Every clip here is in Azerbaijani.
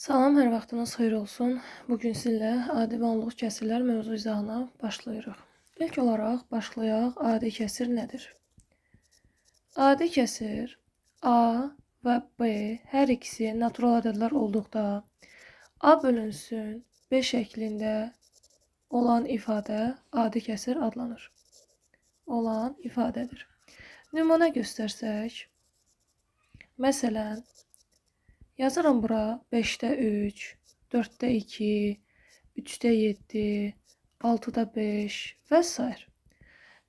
Salam, hər vaxtınız xeyir olsun. Bugün sizinlə adi və onluq kəsirlər mövzu izahına başlayırıq. İlk olaraq başlayaq, adi kəsir nədir? Adi kəsir A və B hər ikisi natural ədədlər olduqda A bölünsün B şəklində olan ifadə adi kəsir adlanır. Olan ifadədir. Nümunə göstərsək, məsələn, yazıram bura 5-də 3, 4-də 2, 3-də 7, 6-da 5 və s.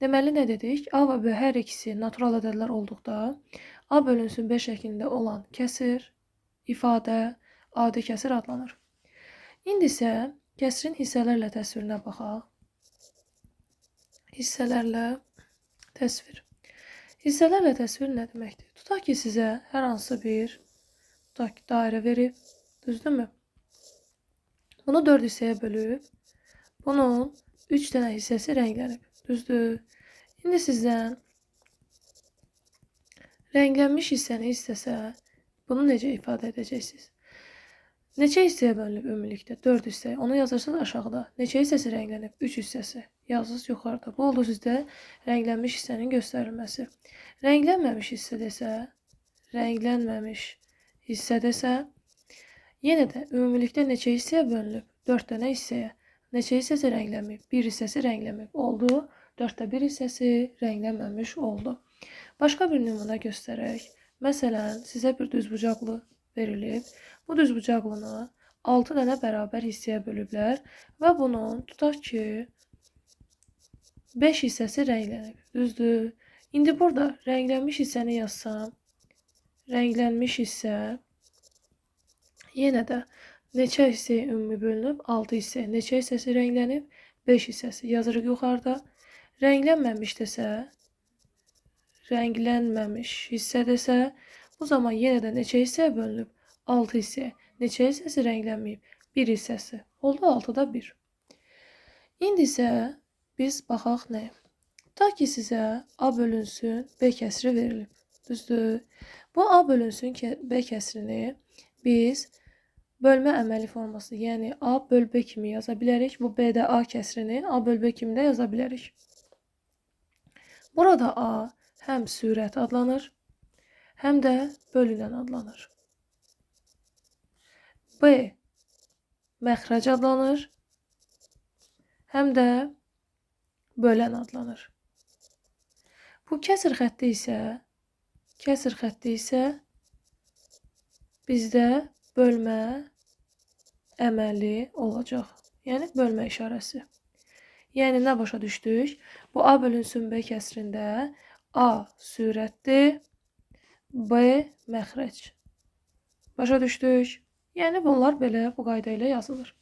Deməli, nə dedik? A və B hər ikisi natural ədədlər olduqda A bölünsün B şəklində olan kəsir, ifadə, adi kəsir adlanır. İndi isə kəsirin hissələrlə təsvirinə baxaq. Hissələrlə təsvir. Hissələrlə təsvir nə deməkdir? Tutaq ki, sizə hər hansı bir dairə verib, düzdürmü? Bunu 4 hissəyə bölüb, bunun 3 dənə hissəsi rənglənib, düzdür? İndi sizdən rənglənmiş hissəni istəsə, bunu necə ifadə edəcəksiniz? Neçə hissəyə bölünüb ümumilikdə? 4 hissəyə. Onu yazırsınız aşağıda. Neçə hissəsi rənglənib? 3 hissəsi. Yazırsınız yuxarıda. Bu oldu sizdə rənglənmiş hissənin göstərilməsi. Rənglənməmiş hissə desə, rənglənməmiş hissə desə, yenə də ümumilikdə neçə hissəyə bölünüb? 4 dənə hissəyə. Neçə hissəsi rənglənməyib? 1 hissəsi rənglənməyib. Oldu. 4də 1 hissəsi rənglənməmiş oldu. Başqa bir nümunə göstərək. Məsələn, sizə bir düzbucaqlı verilib. Bu düzbucaqlını 6 dənə bərabər hissəyə bölüblər və bunun tutaq ki 5 hissəsi rənglənib. Düzdür? İndi burada rənglənmiş hissəni yazsam, rənglənmiş hissə yenə də neçə hissəyə ümumi bölünüb? 6 hissəyə. Neçə hissəsi rənglənib? 5 hissəsi. Yazırıq yuxarıda. Rənglənməmiş desə, rənglənməmiş hissə desə, bu zaman yenə də neçə hissəyə bölünüb? 6 hissəyə. Neçə hissəsi rənglənməyib? 1 hissəsi. Oldu 6-da 1. İndi isə biz baxaq nəyə? Tutaq ki, sizə A bölünsün B kəsiri verilib. Düzdür? Bu A bölünsün B kəsirini biz bölmə əməli forması, yəni A böl B kimi yaza bilərik. Bu B-də A kəsirini A böl B kimi də yaza bilərik. Burada A həm sürət adlanır, həm də bölünən adlanır. B məxrəc adlanır, həm də bölən adlanır. Bu kəsir xətti isə bizdə bölmə əməli olacaq. Yəni bölmə işarəsi. Yəni nə başa düşdük? Bu A bölünsün B kəsirində A sürətdir, B məxrəc. Başa düşdük? Yəni bunlar belə bu qayda ilə yazılır.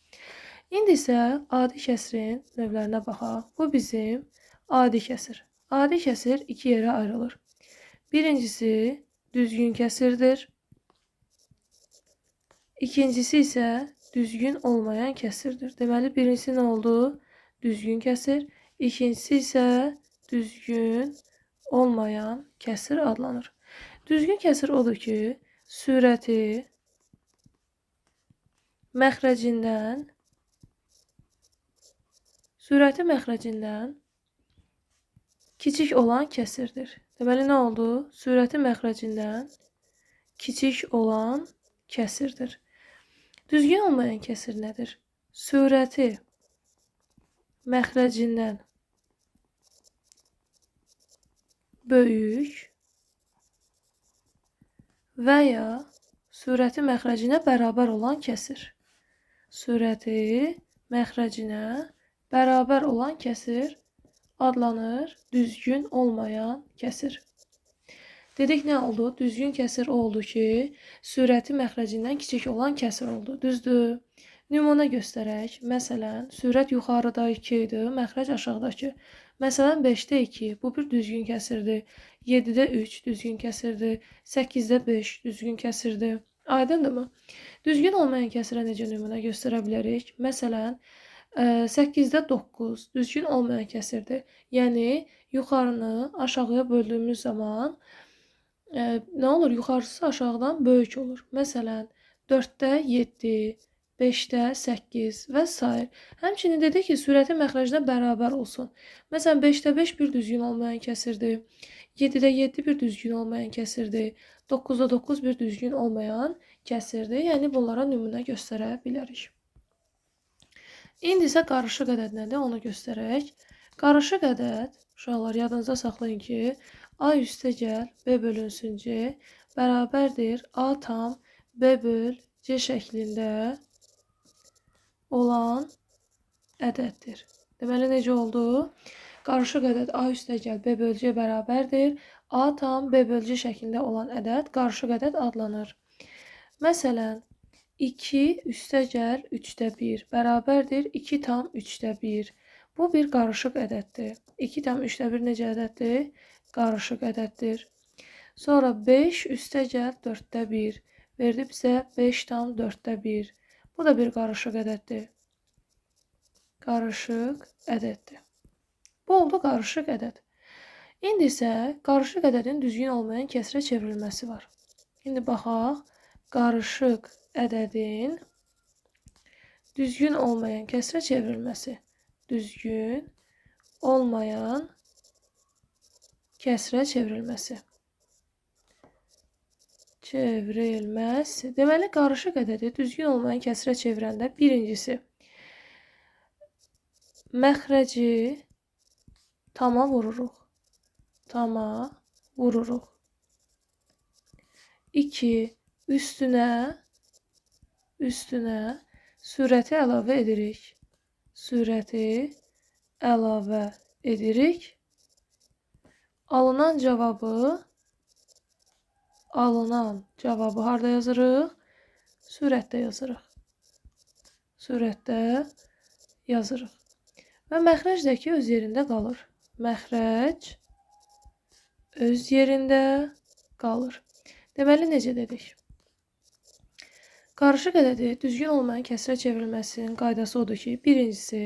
İndi isə adi kəsirin növlərinə baxaq. Bu bizim adi kəsir. Adi kəsir 2 yerə ayrılır. Birincisi düzgün kəsirdir. İkincisi isə düzgün olmayan kəsirdir. Deməli, birincisi nə oldu? Düzgün kəsir. İkincisi isə düzgün olmayan kəsir adlanır. Düzgün kəsir odur ki, sürəti məxrəcindən kiçik olan kəsirdir. Deməli, nə oldu? Sürəti məxrəcindən kiçik olan kəsirdir. Düzgün olmayan kəsir nədir? Sürəti məxrəcindən böyük və ya sürəti məxrəcinə bərabər olan kəsir. Sürəti məxrəcinə bərabər olan kəsir adlanır düzgün olmayan kəsir. Dedik, nə oldu? Düzgün kəsir oldu ki, sürəti məxrəcindən kiçik olan kəsir oldu. Düzdür? Nümunə göstərək. Məsələn, sürət yuxarıda 2 idi, məxrəc aşağıdakı. Məsələn, 5-də 2, bu bir düzgün kəsirdir. 7-də 3 düzgün kəsirdir. 8-də 5 düzgün kəsirdir. Aydındırmı? Düzgün olmayan kəsirə necə nümunə göstərə bilərik? Məsələn, 8-də 9 düzgün olmayan kəsirdir. Yəni, yuxarını aşağıya böldüyümüz zaman nə olur? Yuxarısı aşağıdan böyük olur. Məsələn, 4-də 7, 5-də 8 və s. Həmçinin dedi ki, sürəti məxrəclə bərabər olsun. Məsələn, 5-də 5 bir düzgün olmayan kəsirdir. 7-də 7 bir düzgün olmayan kəsirdir. 9-da 9 bir düzgün olmayan kəsirdir. Yəni, bunlara nümunə göstərə bilərik. İndi isə qarışıq ədəd nədir, onu göstərək. Qarışıq ədəd, uşaqlar, yadınızda saxlayın ki, A üstə gəl, B bölünsün C bərabərdir A tam B böl C şəklində olan ədəddir. Deməli, necə oldu? Qarışıq ədəd A üstə gəl, B böl C bərabərdir A tam B böl C şəklində olan ədəd qarışıq ədəd adlanır. Məsələn, 2 üstə gəl 3-də 1 bərabərdir 2 tam 3-də 1. Bu bir qarışıq ədəddir. 2 tam 3-də 1 necə ədəddir? Qarışıq ədəddir. Sonra 5 üstə gəl 4-də 1 verdi bizə 5 tam 4-də 1. Bu da bir qarışıq ədəddir. Qarışıq ədəddir. Bu oldu qarışıq ədəd. İndi isə qarışıq ədədin düzgün olmayan kəsrə çevrilməsi var. İndi baxaq, qarışıq ədədin düzgün olmayan kəsrə çevrilməsi. Düzgün olmayan kəsrə çevrilməsi. Deməli, qarışıq ədədi düzgün olmayan kəsrə çevirəndə birincisi məxrəci tama vururuq. Tama vururuq. 2. Üstünə sürəti əlavə edirik. Sürəti əlavə edirik. Alınan cavabı harada yazırıq? Sürətdə yazırıq. Sürətdə yazırıq. Və məxrəcdəki öz yerində qalır. Məxrəc öz yerində qalır. Deməli, necə dedik? Qarışıq ədədi düzgün olmayan kəsrə çevrilməsinin qaydası odur ki, birincisi,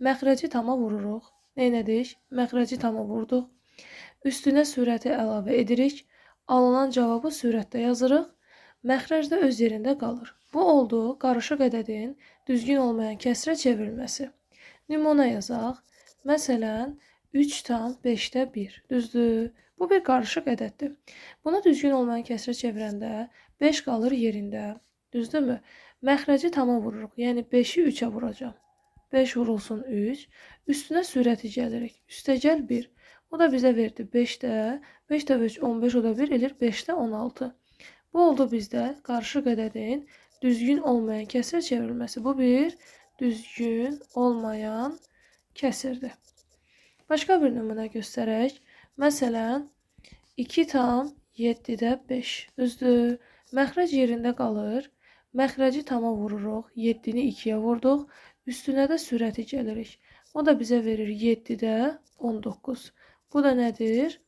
məxrəci tama vururuq. Neynədik? Məxrəci tama vurduq. Üstünə sürəti əlavə edirik. Alınan cavabı sürətdə yazırıq. Məxrəc də öz yerində qalır. Bu oldu qarışıq ədədin düzgün olmayan kəsrə çevrilməsi. Nümunə yazaq. Məsələn, 3 tam 5-də 1. Düzdür? Bu bir qarışıq ədəddir. Bunu düzgün olmayan kəsrə çevirəndə 5 qalır yerində. Düzdürmü? Məxrəci tama vururuq. Yəni 5-i 3-ə vuracam. 5 vurulsun 3. Üstünə sürəti gəlirik. Üstə gəl 1. O da bizə verdi 5-də. 5-də 3, 15, o da 1 elir 5-də 16. Bu oldu bizdə qarışıq ədədin düzgün olmayan kəsrə çevrilməsi. Bu bir düzgün olmayan kəsirdir. Başqa bir nümunə göstərək. Məsələn, 2 tam 7-də 5. Düzdür? Məxrəc yerində qalır. Məxrəci tama vururuq. 7-ni 2-yə vurduq. Üstünə də sürəti gəlirik. O da bizə verir 7-də 19. Bu da nədir?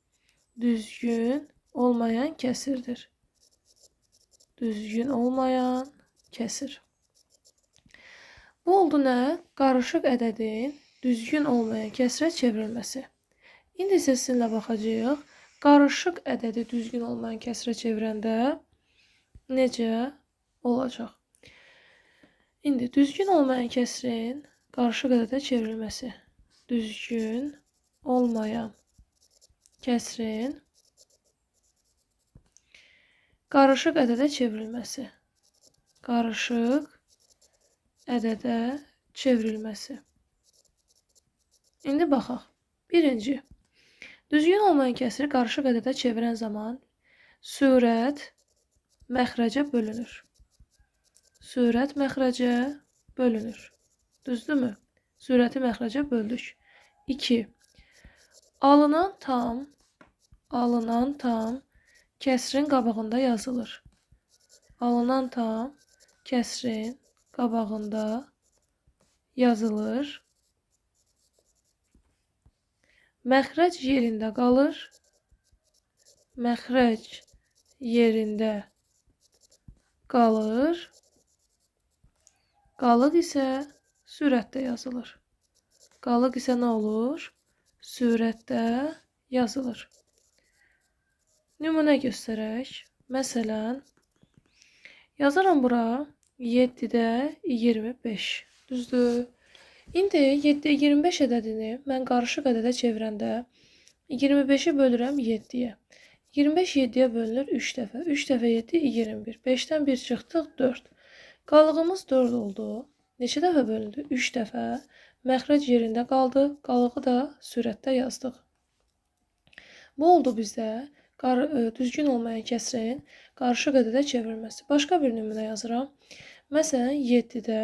Düzgün olmayan kəsirdir. Düzgün olmayan kəsir. Bu oldu nə? Qarışıq ədədin düzgün olmayan kəsrə çevrilməsi. İndi isə sizinlə baxacağıq. Qarışıq ədədi düzgün olmayan kəsrə çevirəndə necə olacaq? İndi düzgün olmayan kəsrin qarışıq ədədə çevrilməsi. Düzgün olmayan kəsrin qarışıq ədədə çevrilməsi. Qarışıq ədədə çevrilməsi. İndi baxaq. Birinci, düzgün olmayan kəsri qarışıq ədədə çevirən zaman sürət məxrəcə bölünür. Sürət məxrəcə bölünür. Düzdürmü? Sürəti məxrəcə böldük. 2. Alınan tam kəsrin qabağında yazılır. Alınan tam kəsrin qabağında yazılır. Məxrəc yerində qalır. Məxrəc yerində qalır. Qalıq isə sürətdə yazılır. Qalıq isə nə olur? Sürətdə yazılır. Nümunə göstərək. Məsələn, Yazıram bura 7-də 25. Düzdür? İndi 7-də 25 ədədini mən qarışıq ədədə çevirəndə 25-i bölürəm 7-yə. 25 7-yə bölünür 3 dəfə. 3 dəfə 7 21. 5-dən 1 çıxdıq 4. Qalığımız 4 oldu. Neçə dəfə bölündü? 3 dəfə. Məxrəc yerində qaldı. Qalığı da sürətdə yazdıq. Bu oldu bizdə düzgün olmayan kəsrin qarışıq ədədə çevrilməsi. Başqa bir nümunə yazıram. Məsələn 7-də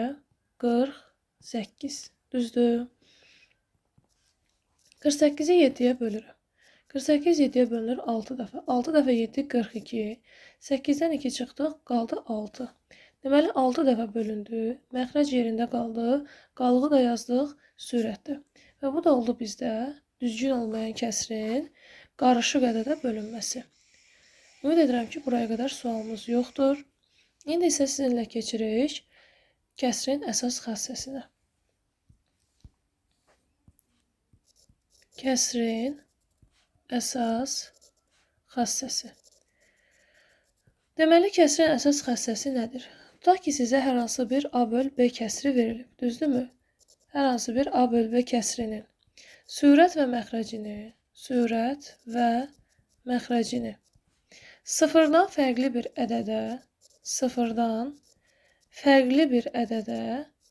48. Düzdür? 48-i 7-yə bölürəm. 48 7-yə bölünür 6 dəfə. 6 dəfə 7 42. 8-dən 2 çıxdıq, qaldı 6. Deməli 6 dəfə bölündü. Məxrəc yerində qaldı. Qalığı da yazdıq sürətdə. Və bu da oldu bizdə düzgün olmayan kəsrin qarışıq ədədə bölünməsi. Ümid edirəm ki, buraya qədər sualımız yoxdur. İndi isə sizinlə keçirik kəsrin əsas xassəsinə. Kəsrin əsas xassəsi. Deməli, kəsrin əsas xassəsi nədir? Tutaq ki, sizə hər hansı bir A böl B kəsri verilib, düzdürmü? Hər hansı bir A böl B kəsrinin sürət və məxrəcini sıfırdan fərqli bir ədədə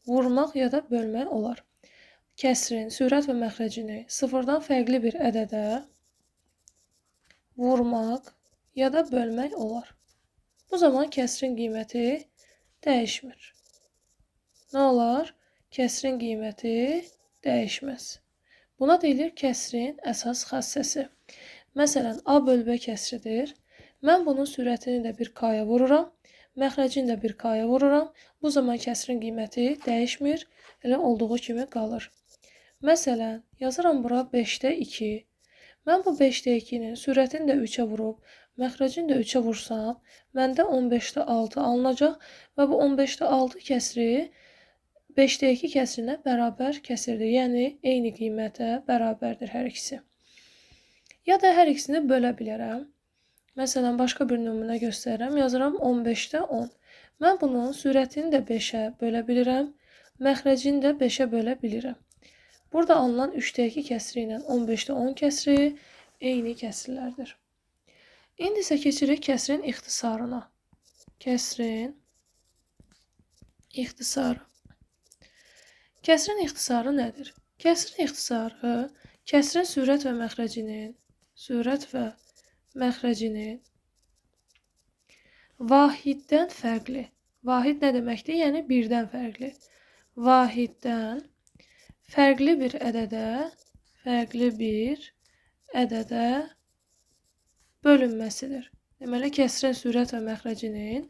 vurmaq ya da bölmək olar. Kəsrin sürət və məxrəcini sıfırdan fərqli bir ədədə vurmaq ya da bölmək olar. Bu zaman kəsrin qiyməti dəyişmir. Nə olar? Kəsrin qiyməti dəyişməz. Buna deyilir kəsrin əsas xassəsi. Məsələn, A böl B kəsridir. Mən bunun sürətini də bir K-ya vururam. Məxrəcini də bir K-ya vururam. Bu zaman kəsrin qiyməti dəyişmir. Elə olduğu kimi qalır. Məsələn, yazıram bura 5-də 2. Mən bu 5-də 2-nin sürətini də 3-ə vurub, məxrəcini də 3-ə vursam, məndə 15-də 6 alınacaq və bu 15-də 6 kəsri 5-də 2 kəsrinə bərabər kəsirdir. Yəni, eyni qiymətə bərabərdir hər ikisi. Ya da hər ikisini bölə bilərəm. Məsələn, başqa bir nümunə göstərirəm. Yazıram 15-də 10. Mən bunun sürətini də 5-ə bölə bilirəm, məxrəcini də 5-ə bölə bilirəm. Burada alınan 3-də 2 kəsri ilə 15-də 10 kəsri eyni kəsrlərdir. İndi isə keçirik kəsrin ixtisarına. Kəsrin ixtisarı. Kəsrin ixtisarı nədir? Kəsrin ixtisarı kəsrin sürət və məxrəcinin vahiddən fərqli. Vahid nə deməkdir? Yəni birdən fərqli. Vahiddən fərqli bir ədədə bölünməsidir. Deməli, kəsrin sürət və məxrəcinin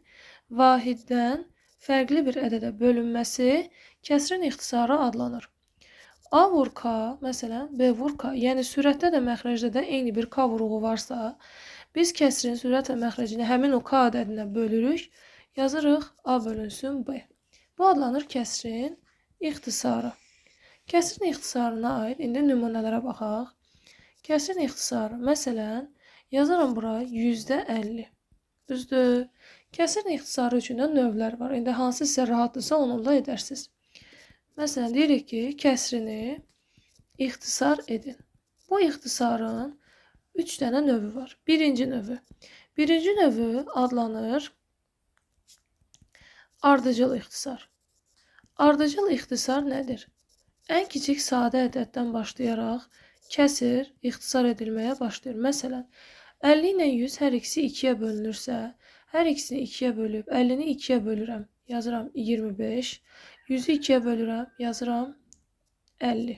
vahiddən fərqli bir ədədə bölünməsi kəsrin ixtisarı adlanır. A vur K, məsələn, B vur K, yəni sürətdə də məxrəcdə də eyni bir K vuruğu varsa, biz kəsrin sürət və məxrəcini həmin o K ədədinə bölürük, yazırıq A bölünsün B. Bu adlanır kəsrin ixtisarı. Kəsrin ixtisarına aid indi nümunələrə baxaq. Kəsrin ixtisarı, məsələn, yazıram bura 100-də 50. Düzdür? Kəsrin ixtisarı üçün də növlər var. İndi hansı sizə rahatdırsa onunla edərsiniz. Məsələn, deyirik ki, kəsrini ixtisar edin. Bu ixtisarın 3 dənə növü var. Birinci növü adlanır ardıcıl ixtisar. Ardıcıl ixtisar nədir? Ən kiçik sadə ədəddən başlayaraq kəsir ixtisar edilməyə başlayır. Məsələn, 50 ilə 100 hər ikisi 2-yə bölünürsə, hər ikisini 2-yə bölüb 50-ni 2-yə bölürəm, yazıram 25. 100-ü 2-yə bölürəm, yazıram 50.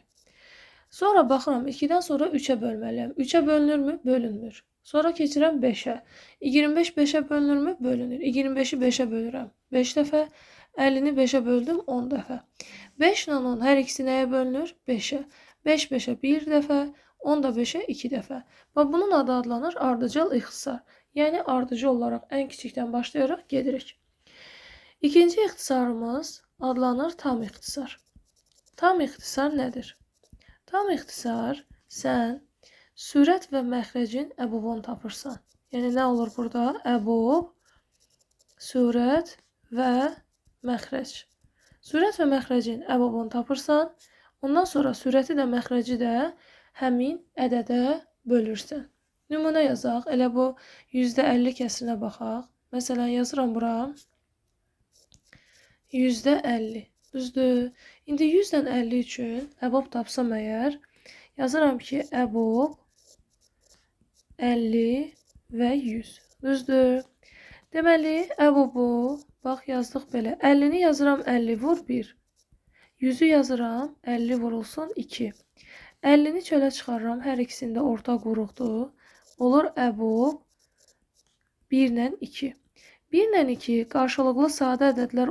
Sonra baxıram, 2-dən sonra 3-ə bölməliyəm. 3-ə bölünürmü? Bölünmür. Sonra keçirəm 5-ə. 25 5-ə bölünürmü? Bölünür. 25-i 5-ə bölürəm 5 dəfə. 50-ni 5-ə böldüm 10 dəfə. 5 ilə 10 hər ikisi nəyə bölünür? 5-ə. 5 5-ə 1 dəfə, 10 da 5-ə 2 dəfə. Və bunun adı adlanır ardıcıl ixtisar. Yəni ardıcı olaraq ən kiçikdən başlayaraq gedirik. İkinci ixtisarımız adlanır tam ixtisar. Tam ixtisar nədir? Tam ixtisar sən sürət və məxrəcin əbobunu tapırsan. Yəni nə olur burada? Əbob, sürət və məxrəc. Sürət və məxrəcin əbobunu tapırsan, ondan sonra sürəti də məxrəci də həmin ədədə bölürsən. Nümunə yazaq, elə bu %50 kəsirinə baxaq. Məsələn, yazıram bura %50. Düzdür? İndi 100-dən 50 üçün əbob tapsam əgər, yazıram ki, əbob 50 və 100. Düzdür? Deməli, əbobu, bax, yazdıq belə. 50-ni yazıram 50 vur 1. 100-ü yazıram 50 vurulsun 2. 50-ni çölə çıxarıram, hər ikisində ortaq vuruqdur. Olur əbob 1 ilə 2. 1 ilə 2 qarşılıqlı sadə ədədlər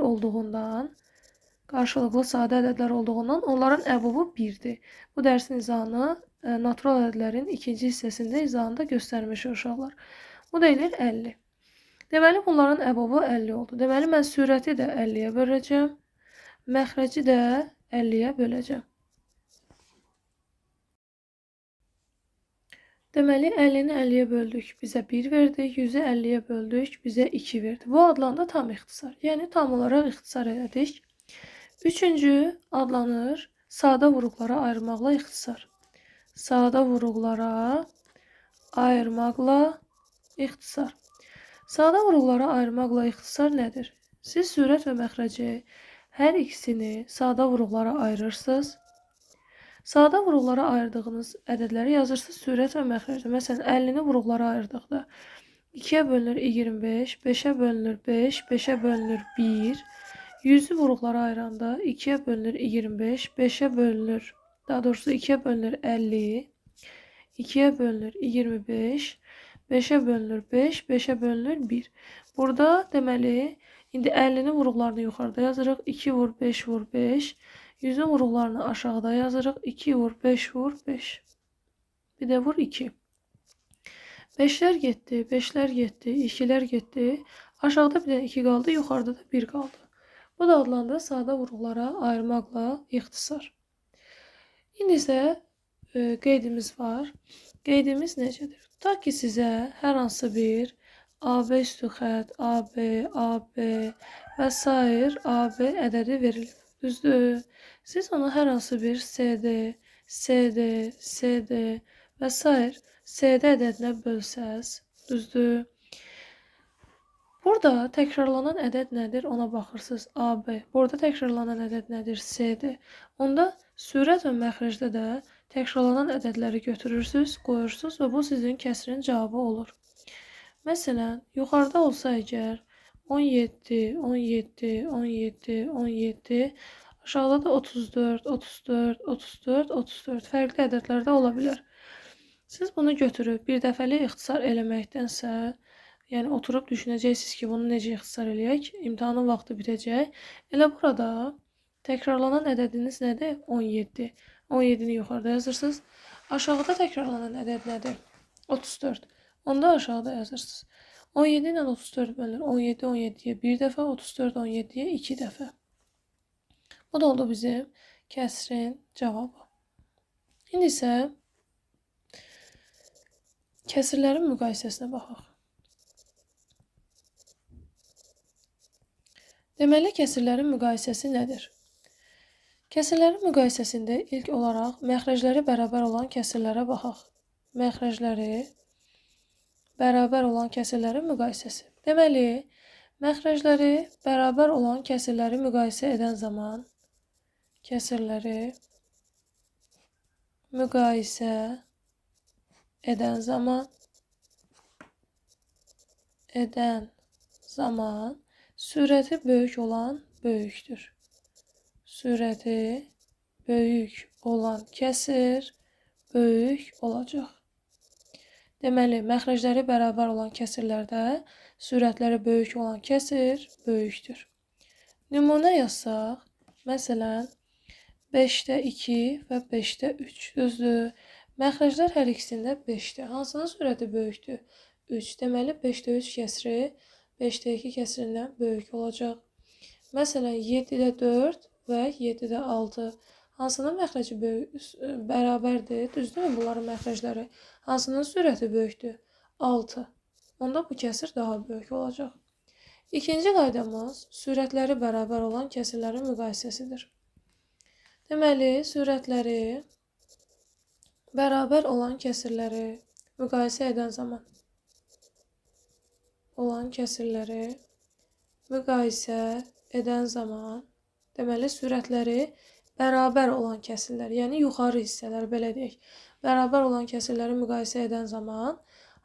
olduğundan, onların əbobu 1-dir. Bu dərsin izahını natural ədədlərin ikinci hissəsində izahında göstərmişik uşaqlar. Bu da edir 50. Deməli, bunların əbobu 50 oldu. Deməli, mən sürəti də 50-yə böləcəm, məxrəci də 50-yə böləcəm. Deməli, 50-ni 50-yə böldük, bizə 1 verdi, 100-ü 50-yə böldük, bizə 2 verdi. Bu adlandı tam ixtisar. Yəni, tam olaraq ixtisar elədik. Üçüncü adlanır sadə vuruqlara ayırmaqla ixtisar. Sadə vuruqlara ayırmaqla ixtisar. Sadə vuruqlara ayırmaqla ixtisar nədir? Siz sürət və məxrəci hər ikisini sadə vuruqlara ayırırsınız. Sadə vuruqlara ayırdığınız ədədləri yazırsınız sürət və məxrəcdə. Məsələn, 50-ni vuruqlara ayırdıqda 2-yə bölünür 25, 5-ə bölünür 5, 5-ə bölünür 1. 100-ü vuruqlara ayıranda 2-yə bölünür 25, 5-ə bölünür, daha doğrusu 2-yə bölünür 50, 2-yə bölünür 25, 5-ə bölünür 5, 5-ə bölünür 1. Burada deməli, indi 50-ni vuruqlarını yuxarıda yazırıq. 2 vur 5 vur 5. 100-ün vuruqlarını aşağıda yazırıq. 2 vur 5 vur 5. Bir də vur 2. 5-lər getdi, 5-lər getdi, 2-lər getdi. Aşağıda bir dənə 2 qaldı, yuxarıda da 1 qaldı. Bu da adlandı sadə vuruqlara ayırmaqla ixtisar. İndi isə qeydimiz var. Qeydimiz necədir? Tutaq ki, sizə hər hansı bir AB üstü xət, AB, AB və s. AB ədədi verilib. Düzdür? Siz onu hər hansı bir CD, CD, CD və s. CD ədədinə bölsəz, düzdür? Burada təkrarlanan ədəd nədir? Ona baxırsınız. AB. Burada təkrarlanan ədəd nədir? CD. Onda sürət və məxrəcdə də təkrarlanan ədədləri götürürsünüz, qoyursunuz və bu sizin kəsrin cavabı olur. Məsələn, yuxarıda olsa əgər 17, 17, 17, 17, aşağıda da 34, 34, 34, 34 fərqli ədədlər də ola bilər. Siz bunu götürüb bir dəfəli ixtisar eləməkdənsə, yəni oturub düşünəcəksiniz ki, bunu necə ixtisar eləyək, imtahanın vaxtı bitəcək. Elə burada təkrarlanan ədədiniz nədir? 17. 17-ni yuxarıda yazırsınız. Aşağıda təkrarlanan ədəd nədir? 34. Onda aşağıda yazırsınız. 17 ilə 34 bölünür. 17 17-yə bir dəfə, 34 17-yə 2 dəfə. Bu da oldu bizim kəsrin cavabı. İndi isə kəsirlərin müqayisəsinə baxaq. Deməli, kəsirlərin müqayisəsi nədir? Kəsirlərin müqayisəsində ilk olaraq məxrəcləri bərabər olan kəsirlərə baxaq. Məxrəcləri bərabər olan kəsirlərin müqayisəsi. Deməli, məxrəcləri bərabər olan kəsirləri müqayisə edən zaman, sürəti böyük olan böyükdür. Sürəti böyük olan kəsir böyük olacaq. Deməli, məxrəcləri bərabər olan kəsirlərdə sürətləri böyük olan kəsir böyükdür. Nümunə yazsaq, məsələn, 5-də 2 və 5-də 3, düzdür? Məxrəclər hər ikisində 5-dir. Hansının sürəti böyükdür? 3. Deməli, 5-də 3 kəsiri 5-də 2 kəsirindən böyük olacaq. Məsələn, 7-də 4 və 7-də 6. Hansının məxrəci bərabərdir? Düzdürmü bunların məxrəcləri? Hansının sürəti böyükdür? 6. Onda bu kəsir daha böyük olacaq. İkinci qaydamız sürətləri bərabər olan kəsirlərin müqayisəsidir. Deməli, sürətləri bərabər olan kəsirləri müqayisə edən zaman deməli, sürətləri bərabər olan kəsirlər, yəni yuxarı hissələr, belə deyək, bərabər olan kəsirləri müqayisə edən zaman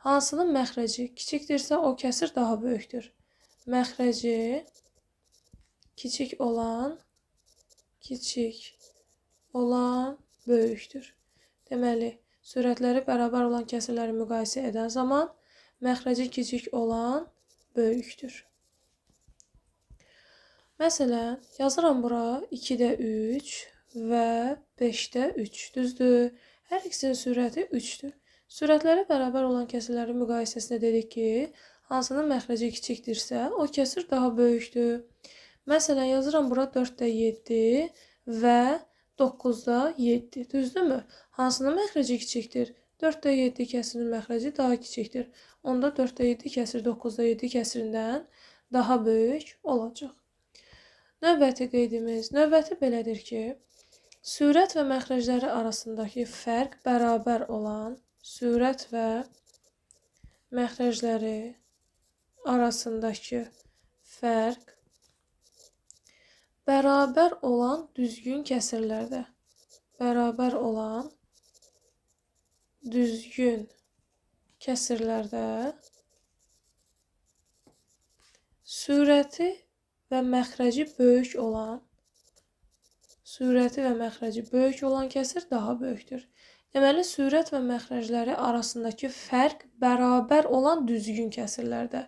hansının məxrəci kiçikdirsə, o kəsir daha böyükdür. Məxrəci kiçik olan böyükdür. Deməli, sürətləri bərabər olan kəsirləri müqayisə edən zaman məxrəci kiçik olan böyükdür. Məsələn, yazıram bura 2-də 3 və 5-də 3, düzdür? Hər ikisinin sürəti 3-dür. Sürətləri bərabər olan kəsirlərin müqayisəsində dedik ki, hansının məxrəci kiçikdirsə, o kəsir daha böyükdür. Məsələn, yazıram bura 4-də 7 və 9-da 7, düzdürmü? Hansının məxrəci kiçikdir? 4-də 7 kəsirinin məxrəci daha kiçikdir. Onda 4-də 7 kəsir 9-da 7 kəsirindən daha böyük olacaq. Növbəti qeydimiz, belədir ki, sürət və məxrəcləri arasındakı fərq bərabər olan düzgün kəsirlərdə, sürəti və məxrəci böyük olan kəsir daha böyükdür. Deməli, sürət və məxrəcləri arasındakı fərq bərabər olan düzgün kəsirlərdə,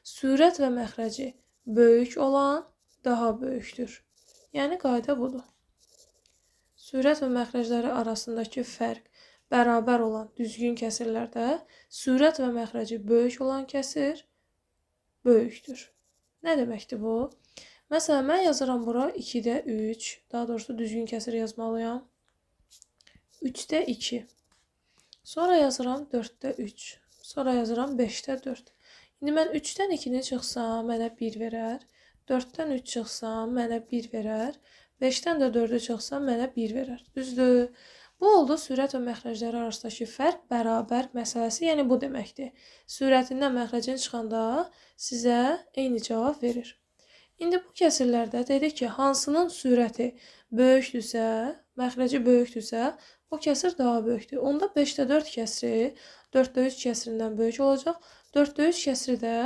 sürət və məxrəci böyük olan daha böyükdür. Yəni, qayda budur. Sürət və məxrəcləri arasındakı fərq bərabər olan düzgün kəsirlərdə, sürət və məxrəci böyük olan kəsir böyükdür. Nə deməkdir bu? Məsələn, mən yazıram bura 2-də 3, daha doğrusu düzgün kəsir yazmalıyam. 3-də 2. Sonra yazıram 4-də 3. Sonra yazıram 5-də 4. İndi mən 3-dən 2-ni çıxsam, mənə 1 verər. 4-dən 3 çıxsam, mənə 1 verər. 5-dən də 4-ü çıxsam, mənə 1 verər. Düzdür? Bu oldu sürət və məxrəcləri arasındakı fərq bərabər məsələsi, yəni bu deməkdir. Sürətindən məxrəcin çıxanda sizə eyni cavab verir. İndi bu kəsirlərdə dedik ki, hansının sürəti böyükdürsə, məxrəci böyükdürsə, o kəsir daha böyükdür. Onda 5-də 4 kəsiri 4-də 3 kəsirindən böyük olacaq. 4-də 3 kəsiri də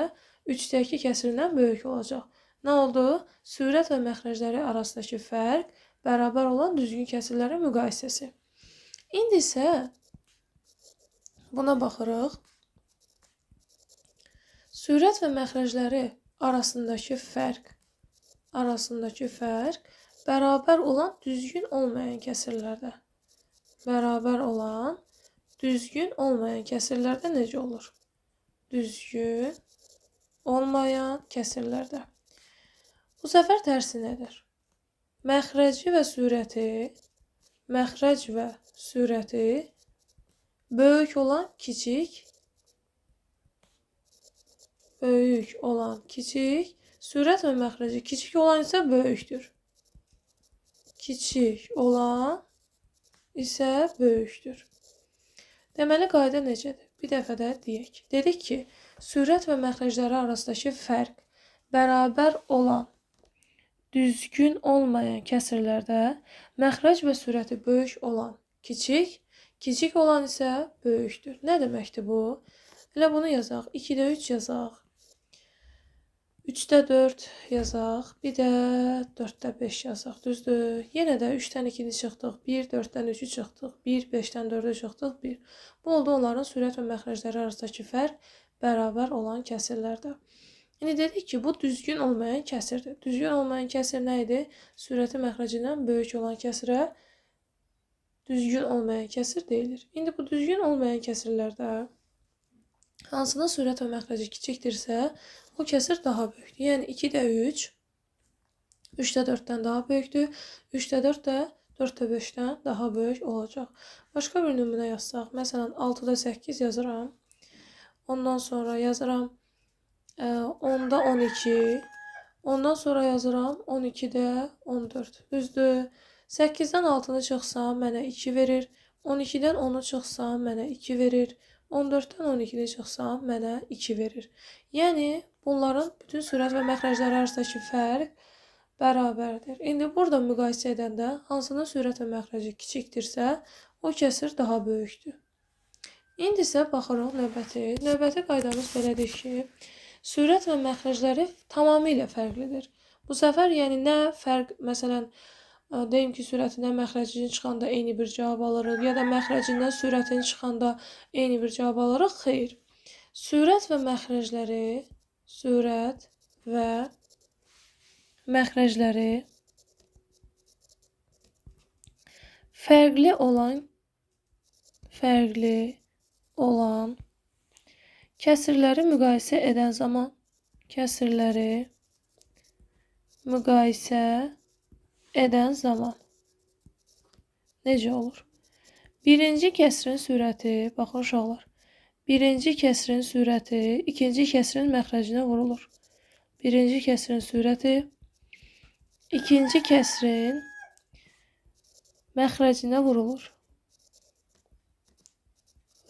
3-də 2 kəsirindən böyük olacaq. Nə oldu? Sürət və məxrəcləri arasındakı fərq bərabər olan düzgün kəsirlərin müqayisəsi. İndi isə buna baxırıq. Sürət və məxrəcləri arasındakı fərq bərabər olan düzgün olmayan kəsirlərdə necə olur? Düzgün olmayan kəsirlərdə. Bu səfər tərsinədir. Məxrəc və sürəti böyük olan kiçik, sürət və məxrəci kiçik olan isə böyükdür. Deməli, qayda necədir? Bir dəfə də deyək. Dedik ki, sürət və məxrəcləri arasındakı fərq bərabər olan düzgün olmayan kəsirlərdə məxrəc və sürəti böyük olan kiçik olan isə böyükdür. Nə deməkdir bu? Elə bunu yazaq. 2-də 3 yazaq. 3-də 4 yazaq. Bir də 4-də 5 yazaq. Düzdür? Yenə də 3-dən 2-ni çıxdıq. 1, 4-dən 3-ü çıxdıq. 1, 5-dən 4-ü çıxdıq. 1. Bu oldu onların sürət və məxrəcləri arasındakı fərq bərabər olan kəsirlərdə. İndi dedik ki, bu düzgün olmayan kəsirdir. Düzgün olmayan kəsir nə idi? Sürəti məxrəcindən böyük olan kəsirə düzgün olmayan kəsir deyilir. İndi bu düzgün olmayan kəsirlərdə hansının sürət və məxrəci kiçikdirsə, o kəsir daha böyükdür. Yəni 2-də 3, 3-də 4-dən daha böyükdür. 3-də 4 də 4-də 5-dən daha böyük olacaq. Başqa bir nümunə yazsaq, məsələn 6-da 8 yazıram. Ondan sonra yazıram 10-da 12. Ondan sonra yazıram 12-də 14. Düzdür? 8-dən 6-nı çıxsam mənə 2 verir. 12-dən 10-u çıxsam mənə 2 verir. 14-dən 12-ni çıxsam mənə 2 verir. Yəni bunların bütün sürət və məxrəcləri arasındakı fərq bərabərdir. İndi burada müqayisə edəndə hansının sürət və məxrəci kiçikdirsə, o kəsir daha böyükdür. İndi isə baxırıq növbəti. Növbəti qaydamız belədir ki, sürət və məxrəcləri tamamilə fərqlidir. Bu səfər yəni nə fərq, məsələn, deyim ki, sürətindən məxrəcinin çıxanda eyni bir cavab alırıq, ya da məxrəcindən sürətin çıxanda eyni bir cavab alırıq. Xeyr. Sürət və məxrəcləri fərqli olan kəsirləri müqayisə edən zaman necə olur? Birinci kəsrin sürəti, baxın uşaqlar, birinci kəsrin sürəti ikinci kəsrin məxrəcinə vurulur. Birinci kəsrin sürəti ikinci kəsrin məxrəcinə vurulur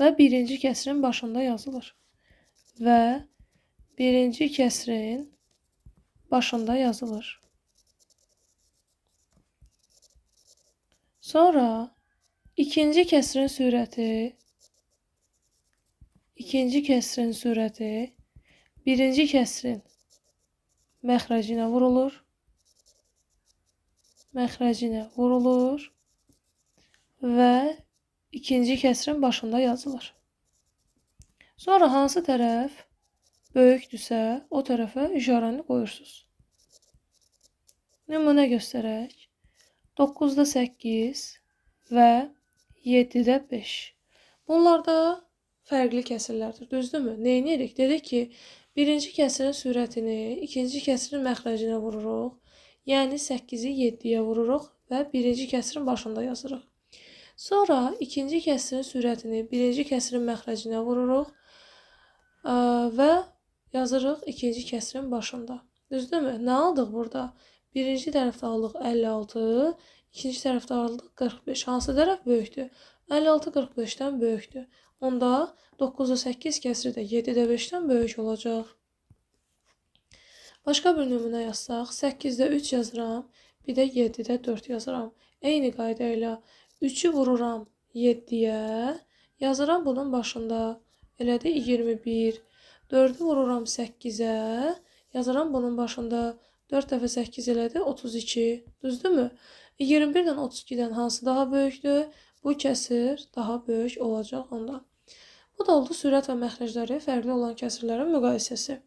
və birinci kəsrin başında yazılır. Və birinci kəsrin başında yazılır. Sonra ikinci kəsrin sürəti birinci kəsrin məxrəcinə vurulur və ikinci kəsrin başında yazılır. Sonra hansı tərəf böyükdürsə, o tərəfə işarəni qoyursunuz. Nümunə göstərək. 9-da 8 və 7-də 5. Bunlar da fərqli kəsirlərdir, düzdürmü? Neyinirik? Dedik ki, birinci kəsirin sürətini ikinci kəsirin məxrəcinə vururuq. Yəni 8-i 7-yə vururuq və birinci kəsirin başında yazırıq. Sonra ikinci kəsirin sürətini birinci kəsirin məxrəcinə vururuq və yazırıq ikinci kəsirin başında. Düzdürmü? Nə aldıq burada? Birinci tərəfdə aldıq 56, ikinci tərəfdə aldıq 45. Hansı tərəf böyükdür? 56 45-dən böyükdür. Onda 9-da 8 kəsiri də 7-də 5-dən böyük olacaq. Başqa bir nümunə yazsaq, 8-də 3 yazıram, bir də 7-də 4 yazıram. Eyni qayda ilə 3-ü vururam 7-yə, yazıram bunun başında, elədi 21. 4-ü vururam 8-ə, yazıram bunun başında, 4 dəfə 8 elədi 32. Düzdürmü? 21-dən 32-dən hansı daha böyükdür? Bu kəsir daha böyük olacaq ondan. Bu da oldu sürət və məxrəcləri fərqli olan kəsirlərin müqayisəsi.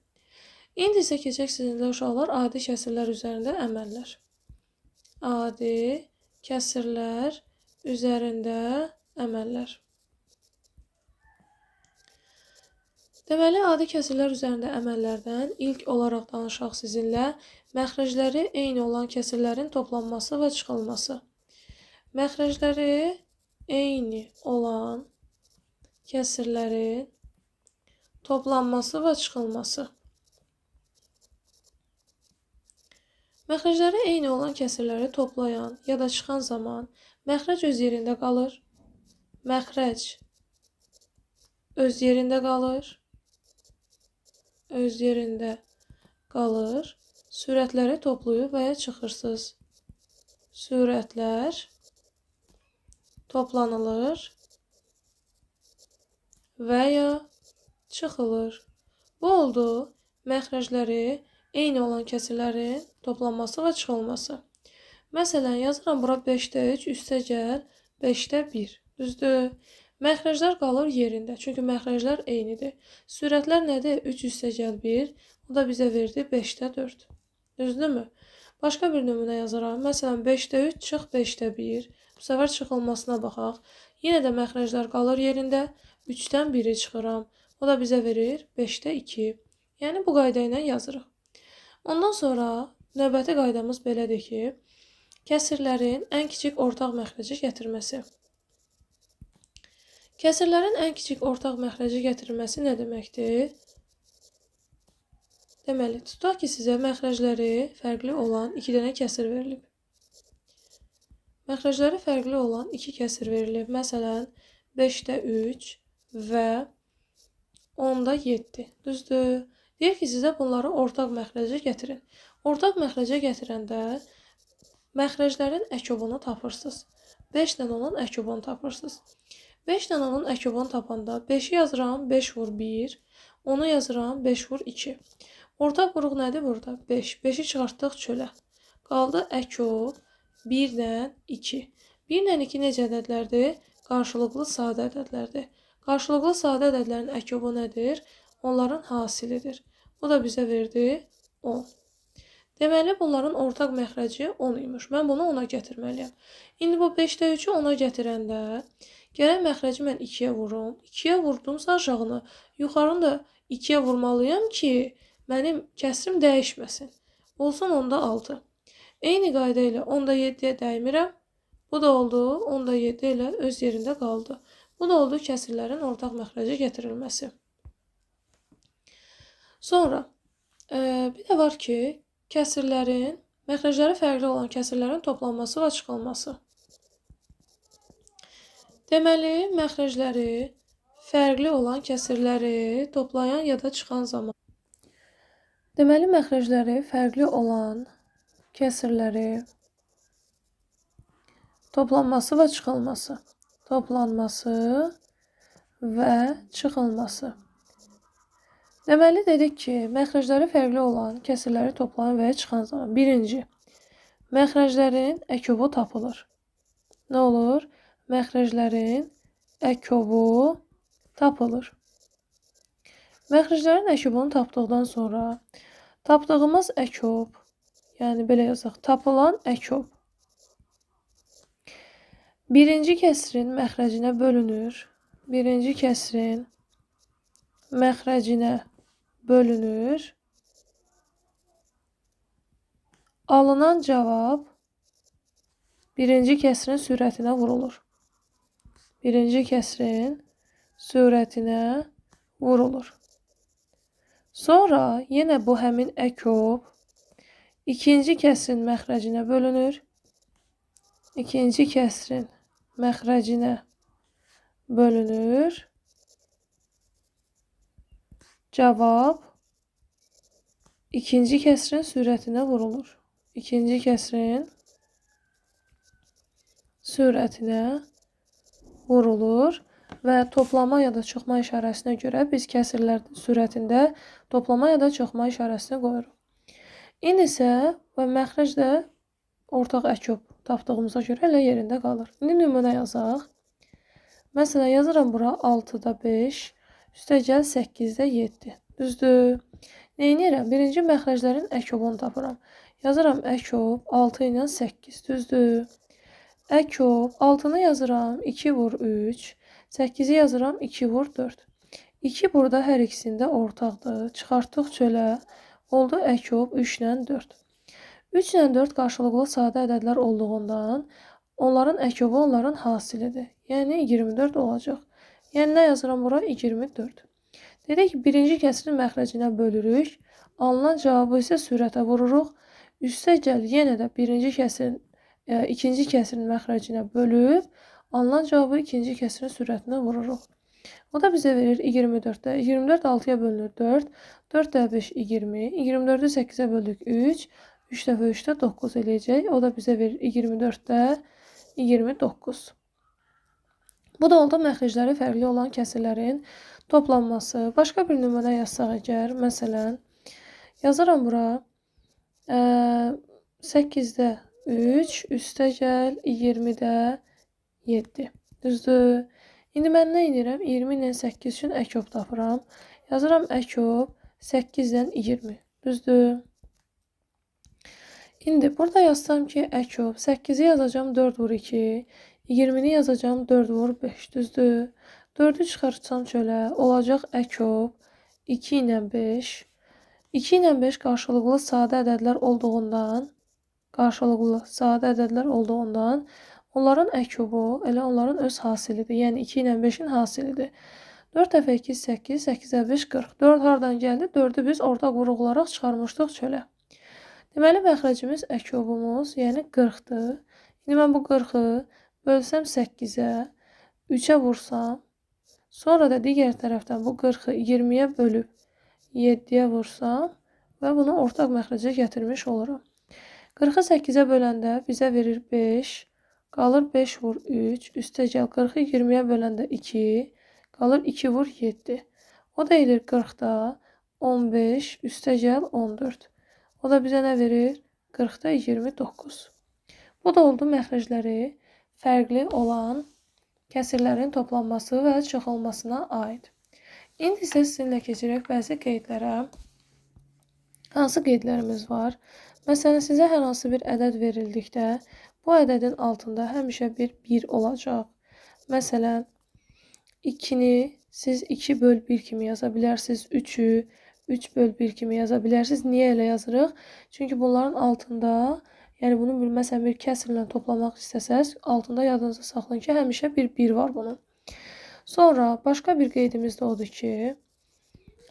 İndi isə keçək sizinlə uşaqlar adi kəsirlər üzərində əməllər. Adi kəsirlər üzərində əməllər. Deməli, adi kəsirlər üzərində əməllərdən ilk olaraq danışaq sizinlə məxrəcləri eyni olan kəsirlərin toplanması və çıxılması. Məxrəcləri eyni olan kəsirlərin toplanması və çıxılması. Məxrəcləri eyni olan kəsirləri toplayan ya da çıxan zaman məxrəc öz yerində qalır. Məxrəc öz yerində qalır. Sürətləri toplayır və ya çıxırsız. Sürətlər toplanılır və ya çıxılır. Bu oldu məxrəcləri eyni olan kəsirlərin toplanması və çıxılması. Məsələn, yazıram bura 5-də 3, üstə gəl 5-də 1. Düzdür? Məxrəclər qalır yerində, çünki məxrəclər eynidir. Sürətlər nədir? 3 üstə gəl 1, o da bizə verdi 5-də 4. Düzdürmü? Başqa bir nümunə yazıram. Məsələn, 5-də 3 çıx 5-də 1. Bu səfər çıxılmasına baxaq. Yenə də məxrəclər qalır yerində. 3-dən 1-i çıxıram. O da bizə verir 5-də 2. Yəni bu qayda ilə yazırıq. Ondan sonra növbəti qaydamız belədir ki, kəsirlərin ən kiçik ortaq məxrəci gətirməsi. Kəsirlərin ən kiçik ortaq məxrəci gətirilməsi nə deməkdir? Deməli, tutaq ki, sizə məxrəcləri fərqli olan 2 dənə kəsir verilib. Məxrəcləri fərqli olan 2 kəsir verilib. Məsələn, 5-də 3 və 10-da 7. Düzdür? Deyir ki, sizə bunları ortaq məxrəcə gətirin. Ortaq məxrəcə gətirəndə məxrəclərin əkobunu tapırsınız. 5 ilə 10-un əkobunu tapırsınız. 5 ilə 10-un əkobunu tapanda 5-i yazıram 5 vur 1, 10-u yazıram 5 vur 2. Ortaq vuruq nədir burada? 5. 5-i çıxartdıq çölə. Qaldı əkob 1 ilə 2. 1 ilə 2 necə ədədlərdir? Qarşılıqlı sadə ədədlərdir. Qarşılıqlı sadə ədədlərin əkobu nədir? Onların hasilidir. Bu da bizə verdi 10. Deməli, bunların ortaq məxrəci 10 imiş. Mən bunu 10-a gətirməliyəm. İndi bu 5-də 3-ü 10-a gətirəndə gələn məxrəci mən 2-yə vurum. 2-yə vurdumsa aşağını, yuxarını da 2-yə vurmalıyam ki, mənim kəsirim dəyişməsin. Olsun 10-da 6. Eyni qayda ilə 10-da 7-yə dəymirəm. Bu da oldu 10-da 7 ilə öz yerində qaldı. Bu da oldu kəsirlərin ortaq məxrəcə gətirilməsi. Sonra bir də var ki, kəsirlərin, məxrəcləri fərqli olan kəsirlərin toplanması və çıxılması. Deməli, məxrəcləri fərqli olan kəsirləri toplayan ya da çıxan zaman. Deməli, məxrəcləri fərqli olan kəsirləri toplanması və çıxılması. Toplanması və çıxılması. Deməli, dedik ki, məxrəcləri fərqli olan kəsirləri toplayan və ya çıxan zaman. Birinci, məxrəclərin əkobu tapılır. Nə olur? Məxrəclərin əkobu tapılır. Məxrəclərin əkobunu tapdıqdan sonra tapdığımız əkob, yəni belə yazaq, tapılan əkob birinci kəsrin məxrəcinə bölünür. Birinci kəsrin məxrəcinə bölünür. Alınan cavab birinci kəsrin sürətinə vurulur. Birinci kəsrin sürətinə vurulur. Sonra yenə bu həmin əkob ikinci kəsrin məxrəcinə bölünür. İkinci kəsrin məxrəcinə bölünür. Cavab ikinci kəsrin sürətinə vurulur. İkinci kəsrin sürətinə vurulur və toplama ya da çıxma işarəsinə görə biz kəsirlər sürətində toplama ya da çıxma işarəsini qoyuruq. İndi isə məxrəc də ortaq əkob tapdığımıza görə elə yerində qalır. İndi nümunə yazaq. Məsələn, yazıram bura 6-da 5, üstəgəl 8-də 7. Düzdür? Neynirəm? Birinci məxrəclərin əkobunu tapıram. Yazıram əkob 6 ilə 8. Düzdür? Əkob 6-nı yazıram 2 vur 3. 8-i yazıram 2 vur 4. 2 burada hər ikisində ortaqdır. Çıxartdıq çölə. Oldu əkob 3 ilə 4. 3 ilə 4 qarşılıqlı sadə ədədlər olduğundan onların əkobu onların hasilidir. Yəni 24 olacaq. Yəni nə yazıram bura? 24. Dedik ki, birinci kəsrin məxrəcinə bölürük. Alınan cavabı isə sürətə vururuq. Üstəgəl yenə də ikinci kəsrin məxrəcinə bölüb alınan cavabı ikinci kəsrin sürətinə vururuq. O da bizə verir 24-də. 24 6-ya bölünür 4. 4 də 5 20. 24-ü 8-ə böldük 3. 3 dəfə 3-də 9 eləyəcək. O da bizə verir 24-də 29. Bu da oldu məxrəcləri fərqli olan kəsirlərin toplanması. Başqa bir nümunə yazsaq əgər, məsələn, yazıram bura 8-də 3, üstəgəl 20-də 7. Düzdür? İndi mən nə edirəm? 20 ilə 8 üçün əkob tapıram. Yazıram əkob 8-dən 20. Düzdür? İndi burada yazsam ki, əkob 8-i yazacağım 4 vur 2, 20-ni yazacağım 4 vur 5. Düzdür? 4-ü çıxartsam çölə, olacaq əkob 2 ilə 5. 2 ilə 5 qarşılıqlı sadə ədədlər olduğundan onların əkobu elə onların öz hasilidir. Yəni 2 ilə 5-in hasilidir. 4 dəfə 2 8, 8-ə 5 40. 4 hardan gəldi? 4-ü biz ortaq vurğularaq çıxarmışdıq çölə. Deməli, məxrəcimiz əkobumuz, yəni 40-dır. İndi mən bu 40-ı bölsəm 8-ə, 3-ə vursam, sonra da digər tərəfdən bu 40-ı 20-yə bölüb 7-yə vursam və bunu ortaq məxrəcə gətirmiş oluram. 40-ı 8-ə böləndə bizə verir 5, qalır 5 vur 3, üstə gəl 40-ı 20-yə böləndə 2, qalır 2 vur 7. O da edir 40-da 15, üstə gəl 14. O da bizə nə verir? 40-da 29. Bu da oldu məxrəcləri fərqli olan kəsirlərin toplanması və çıxılmasına aid. İndi isə sizinlə keçirək bəzi qeydlərə. Hansı qeydlərimiz var? Məsələn, sizə hər hansı bir ədəd verildikdə, bu ədədin altında həmişə bir 1 olacaq. Məsələn, 2-ni siz 2 böl 1 kimi yaza bilərsiniz, 3-ü 3 böl 1 kimi yaza bilərsiniz. Niyə elə yazırıq? Çünki bunların altında, yəni bunu məsələn bir kəsrlə toplamaq istəsəz, altında yadınızda saxlayın ki, həmişə bir 1 var bunun. Sonra başqa bir qeydimiz də odur ki,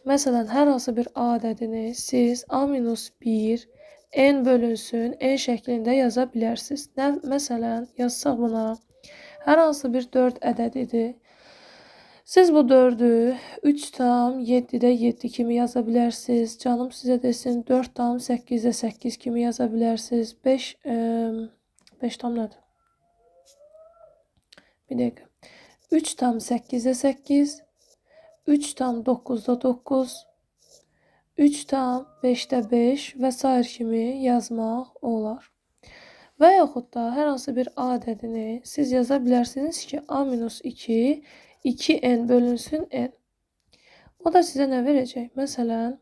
məsələn, hər hansı bir A ədədini siz A-1 n bölünsün n şəklində yaza bilərsiniz. Məsələn, yazsaq buna hər hansı bir 4 ədədidir. Siz bu 4-ü 3/7-də 7 kimi yaza bilərsiniz. Canım sizə desin 4/8-də 8 kimi yaza bilərsiniz. 5 tam nədir? Bir dəqiqə. 3/8-də 8, 3/9-da 9, 3/5-də 5 və s. kimi yazmaq olar. Və yaxud da hər hansı bir A ədədini siz yaza bilərsiniz ki, A-2 2n bölünsün n. O da sizə nə verəcək? Məsələn,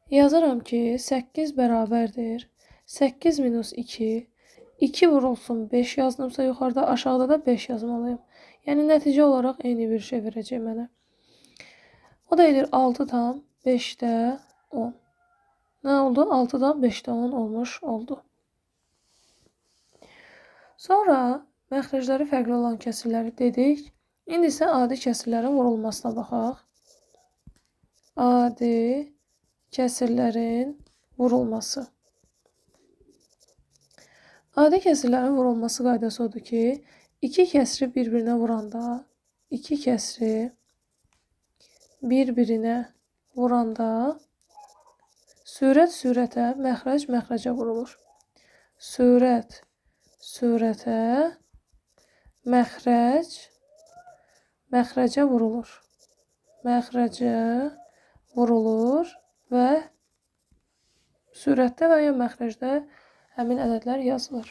yazıram ki, 8 bərabərdir. 8 minus 2. 2 vurulsun 5 yazdımsa yuxarıda, aşağıda da 5 yazmalıyım. Yəni, nəticə olaraq eyni bir şey verəcək mənə. O da edir 6/5-də 10. Nə oldu? 6/5-də 10 olmuş oldu. Sonra məxrəcləri fərqli olan kəsirləri dedik. İndi isə adi kəsirlərin vurulmasına baxaq. Adi kəsirlərin vurulması. Adi kəsirlərin vurulması qaydası odur ki, iki kəsri bir-birinə vuranda, iki kəsri bir-birinə vuranda sürət sürətə, məxrəc məxrəcə vurulur. Sürət sürətə, məxrəc məxrəcə vurulur. Məxrəcə vurulur və sürətdə və ya məxrəcdə həmin ədədlər yazılır.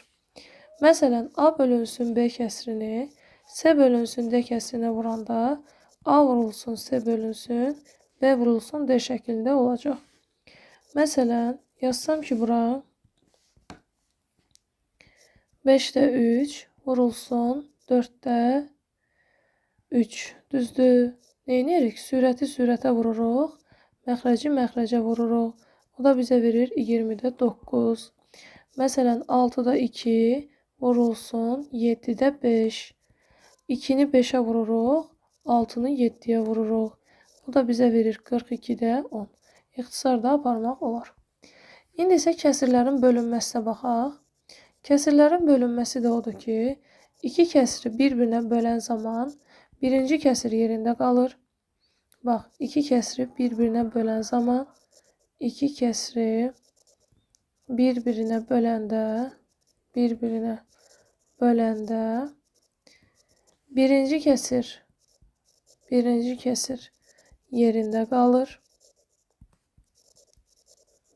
Məsələn, A bölünsün B kəsrini S bölünsün D kəsrinə vuranda A vurulsun S bölünsün B vurulsun D şəklində olacaq. Məsələn, yazsam ki, bura 5-də 3 vurulsun 4-də 3. Düzdür? Neyinirik? Sürəti sürətə vururuq. Məxrəci məxrəcə vururuq. O da bizə verir 20-də 9. Məsələn, 6-da 2 vurulsun 7-də 5. 2-ni 5-ə vururuq. 6-nı 7-yə vururuq. O da bizə verir 42-də 10. İxtisarda aparmaq olar. İndi isə kəsirlərin bölünməsinə baxaq. Kəsirlərin bölünməsi də odur ki, iki kəsri bir-birinə bölən zaman birinci kəsir yerində qalır. Bax, iki kəsri bir-birinə bölən zaman iki kəsri bir-birinə böləndə birinci kəsir yerində qalır.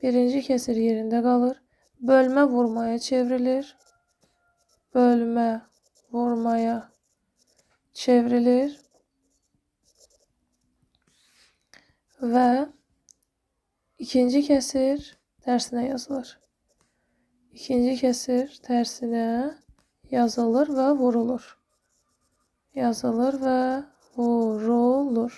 Birinci kəsir yerində qalır. Bölmə vurmaya çevrilir. Bölmə vurmaya çevrilir. Və ikinci kəsir tərsinə yazılır. İkinci kəsir tərsinə yazılır və vurulur. Yazılır və vurulur.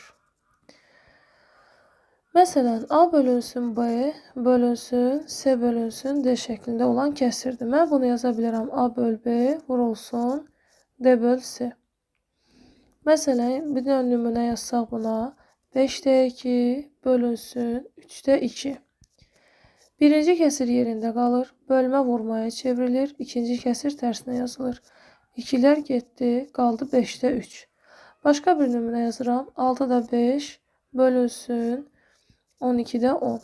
Məsələn, A bölünsün B, bölünsün S bölünsün D şəklində olan kəsirdir. Mən bunu yaza bilərəm. A böl B vurulsun D böl S. Məsələn, bir dənə nümunə yazsaq buna. 5-də 2 bölünsün 3-də 2. Birinci kəsir yerində qalır. Bölmə vurmaya çevrilir. İkinci kəsir tərsinə yazılır. 2-lər getdi. Qaldı 5-də 3. Başqa bir nümunə yazıram. 6-da 5 bölünsün 12-də 10.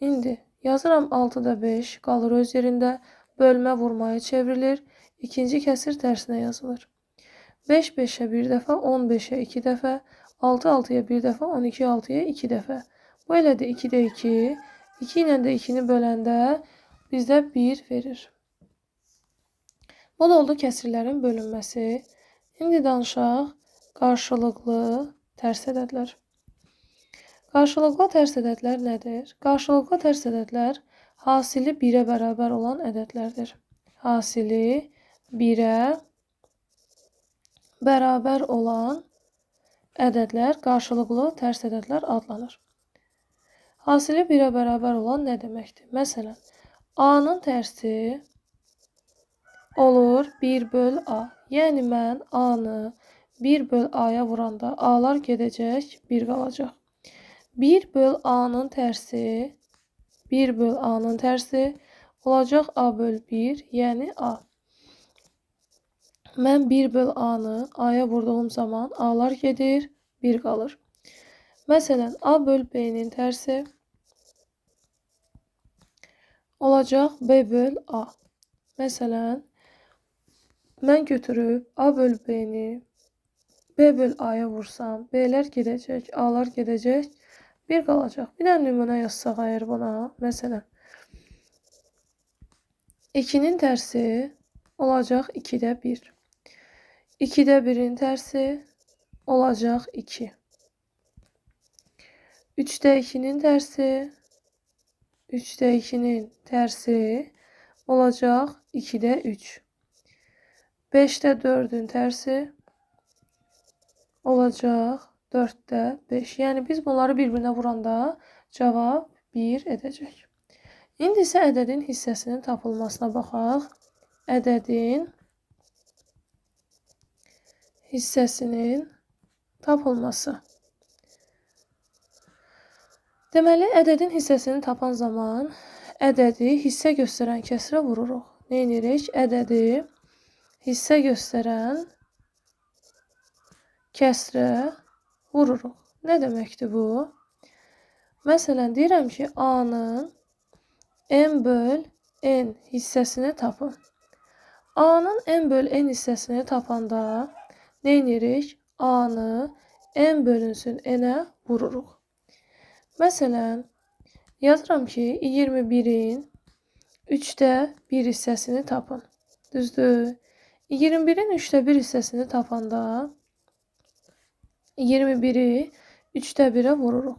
İndi yazıram 6-da 5 qalır öz yerində. Bölmə vurmaya çevrilir. İkinci kəsir tərsinə yazılır. 5 5-ə bir dəfə, 10 5-ə 2 dəfə, 6 6-ya bir dəfə, 12 6-ya 2 dəfə. Bu elədir 2-də 2. 2 ilə də 2-ni böləndə bizdə 1 verir. Bu da oldu kəsirlərin bölünməsi. İndi danışaq qarşılıqlı tərs ədədlər. Qarşılıqlı tərs ədədlər nədir? Qarşılıqlı tərs ədədlər hasili 1-ə bərabər olan ədədlərdir. Hasili 1-ə bərabər olan ədədlər qarşılıqlı tərs ədədlər adlanır. Hasili 1-ə bərabər olan nə deməkdir? Məsələn, A-nın tərsi olur 1 böl A. Yəni mən A-nı 1 böl A-ya vuranda A-lar gedəcək, 1 qalacaq. 1 böl A-nın tərsi 1 böl A-nın tərsi olacaq A böl 1, yəni A. Mən 1 böl A-nı A-ya vurduğum zaman A-lar gedir, 1 qalır. Məsələn, A böl B-nin tərsi olacaq B böl A. Məsələn, mən götürüb A böl B-ni B böl A-ya vursam, B-lər gedəcək, A-lar gedəcək, 1 qalacaq. Bir dənə nümunə yazsaq əgər buna, məsələn, 2-nin tərsi olacaq 2-də 1. 2-də 1-in tərsi olacaq 2. 3-də 2-nin tərsi 3-də 2-nin tərsi olacaq 2-də 3. 5-də 4-ün tərsi olacaq 4-də 5. Yəni biz bunları bir-birinə vuranda cavab 1 edəcək. İndi isə ədədin hissəsinin tapılmasına baxaq. Ədədin hissəsinin tapılması. Deməli, ədədin hissəsini tapan zaman ədədi hissə göstərən kəsrə vururuq. Nə edirik? Ədədi hissə göstərən kəsrə vururuq. Nə deməkdir bu? Məsələn, deyirəm ki, A-nın n böl n hissəsini tapın. A-nın n böl n hissəsini tapanda nə edirik? A-nı n bölünsün n-ə vururuq. Məsələn, yazıram ki, 21-in 3-də 1 hissəsini tapın. Düzdür? 21-in 3-də 1 hissəsini tapanda 21-i 3-də 1-ə vururuq.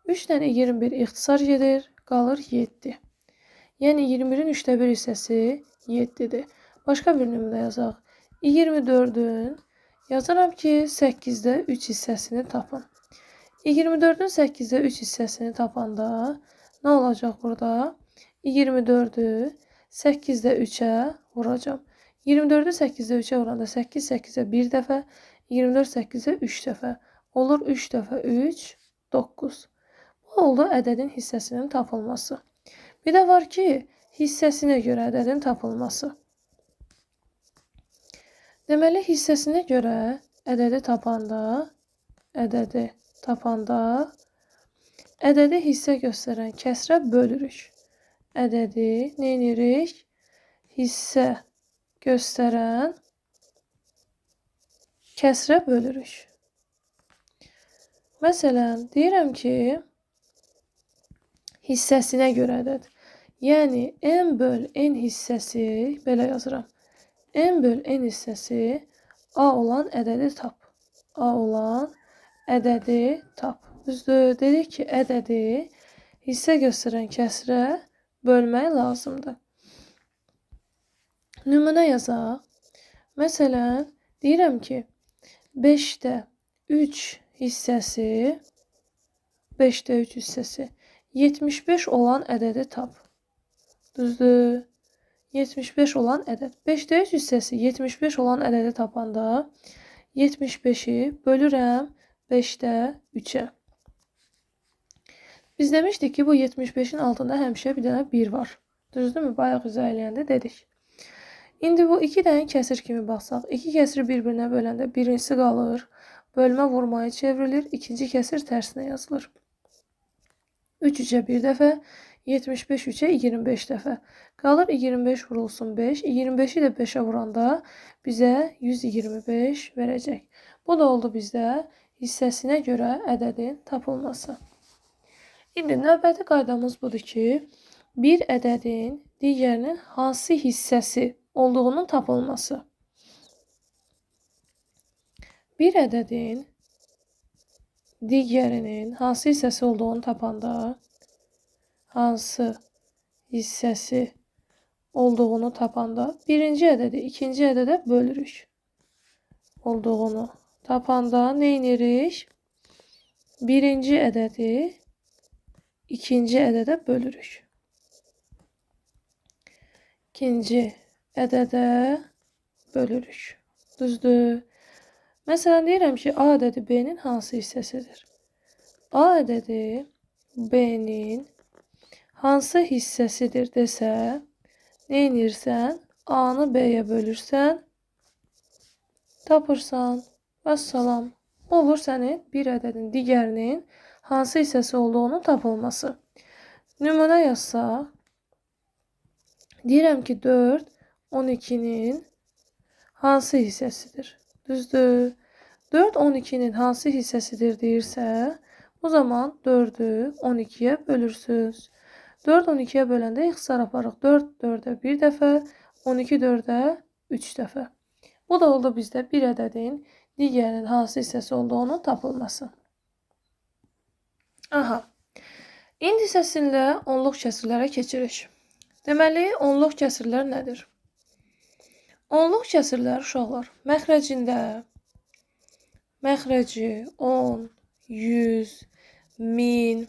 3-dən 21 ixtisar gedir, qalır 7. Yəni 21-in 3-də 1 hissəsi 7-dir. Başqa bir nümunə yazaq. 24-ün yazaram ki, 8-də 3 hissəsini tapın. 24-ün 8-də 3 hissəsini tapanda nə olacaq burada? 24-ü 8-də 3-ə vuracam. 24-ü 8-də 3-ə vuranda 8 8-ə 1 dəfə, 24 8-ə 3 dəfə. Olur 3 dəfə 3, 9. Bu oldu ədədin hissəsinin tapılması. Bir də var ki, hissəsinə görə ədədin tapılması. Deməli, hissəsinə görə ədədi tapanda ədədi hissə göstərən kəsrə bölürük. Ədədi nə edirik? Hissə göstərən kəsrə bölürük. Məsələn, deyirəm ki, hissəsinə görə ədəd. Yəni, n böl n hissəsi, belə yazıram. N böl n hissəsi A olan ədədi tap. A olan ədədi tap. Düzdür, dedik ki, ədədi hissə göstərən kəsrə bölmək lazımdır. Nümunə yazaq. Məsələn, deyirəm ki, 5-də 3 hissəsi 75 olan ədədi tap. Düzdür? 75 olan ədəd. 5-də 3 hissəsi 75 olan ədədi tapanda 75'i bölürəm 5-də 3-ə. Biz demişdik ki, bu 75'in altında həmişə bir dənə 1 var. Düzdürmü? Bayaq izah eləyəndə dedik. İndi bu 2 dənə kəsir kimi baxsaq, 2 kəsiri bir-birinə böləndə birincisi qalır, bölmə vurmaya çevrilir, ikinci kəsir tərsinə yazılır. 3 3-ə bir dəfə, 75 3-ə 25 dəfə. Qalır 25 vurulsun 5, 25'i də 5'ə vuranda bizə 125 verəcək. Bu da oldu bizdə hissəsinə görə ədədin tapılması. İndi növbəti qaydamız budur ki, bir ədədin digərinin hansı hissəsi olduğunun tapılması. Bir ədədin digərinin hansı hissəsi olduğunu tapanda, hansı hissəsi olduğunu tapanda birinci ədədi ikinci ədədə bölürük. Olduğunu tapanda nə edirik? Birinci ədədi ikinci ədədə bölürük. İkinci ədədə bölürük. Düzdür? Məsələn, deyirəm ki, A ədədi B-nin hansı hissəsidir? A ədədi B-nin hansı hissəsidir desə, nə edirsən? A-nı B-yə bölürsən, tapırsan. Vəssalam. Olur sənin bir ədədin digərinin hansı hissəsi olduğunu tapılması. Nümunə yazsaq, deyirəm ki, 4 12'nin hansı hissəsidir? Düzdür. 4 12'nin hansı hissəsidir deyirsə, o zaman 4'ü 12'ye bölürsünüz. 4 12'ye böləndə ixtisar aparıq. 4 4'ə bir dəfə, 12 4'ə 3 dəfə. Bu da oldu bizdə bir ədədin digərinin hansı hissəsi olduğunu tapılması. Aha. İndi səsinlə onluq kəsirlərə keçirik. Deməli, onluq kəsirlər nədir? Onluq kəsirlər uşaqlar məxrəci 10, 100, 1000,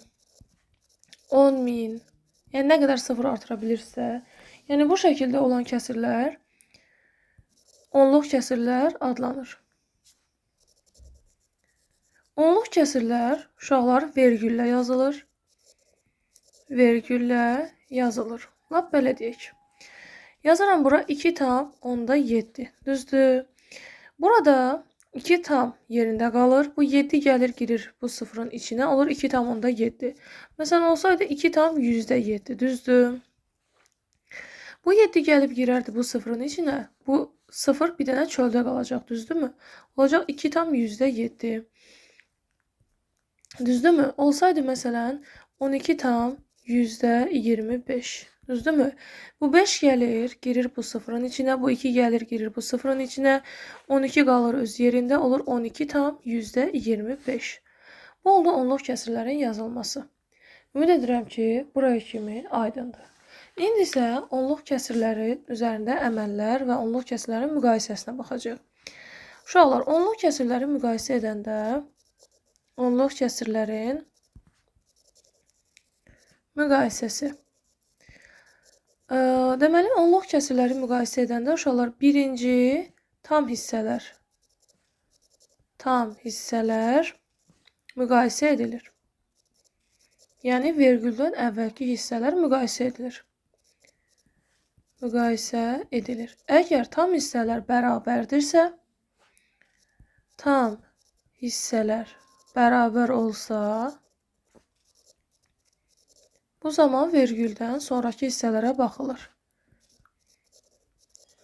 10.000, yəni nə qədər sıfır artıra bilirsə, yəni bu şəkildə olan kəsirlər onluq kəsirlər adlanır. Onluq kəsirlər uşaqlar vergüllə yazılır. Vergüllə yazılır. Lap belə deyək. Yazıram bura 2 tam onda 7. Düzdür. Burada 2 tam yerində qalır. Bu 7 gəlir girir bu sıfırın içinə. Olur 2 tam onda 7. Məsələn olsaydı 2 tam %7. Düzdür. Bu 7 gəlib girərdi bu sıfırın içinə. Bu sıfır bir dənə çöldə qalacaq. Düzdürmü? Olacaq 2 tam %7. Düzdürmü? Olsaydı məsələn 12 tam %25. Düzdürmü? Bu 5 gəlir, girir bu sıfırın içinə. Bu 2 gəlir, girir bu sıfırın içinə. 12 qalır öz yerində. Olur 12 tam %25. Bu oldu onluq kəsirlərin yazılması. Ümid edirəm ki, buraya kimi aydındır. İndi isə onluq kəsirlərin üzərində əməllər və onluq kəsirlərin müqayisəsinə baxacaq. Uşaqlar, onluq kəsirləri müqayisə edəndə onluq kəsirlərin müqayisəsi. Deməli, onluq kəsirləri müqayisə edəndə uşaqlar birinci tam hissələr müqayisə edilir. Yəni, vergüldən əvvəlki hissələr müqayisə edilir. Müqayisə edilir. Əgər tam hissələr bərabərdirsə, tam hissələr bərabər olsa, bu zaman vergüldən sonraki hissələrə baxılır.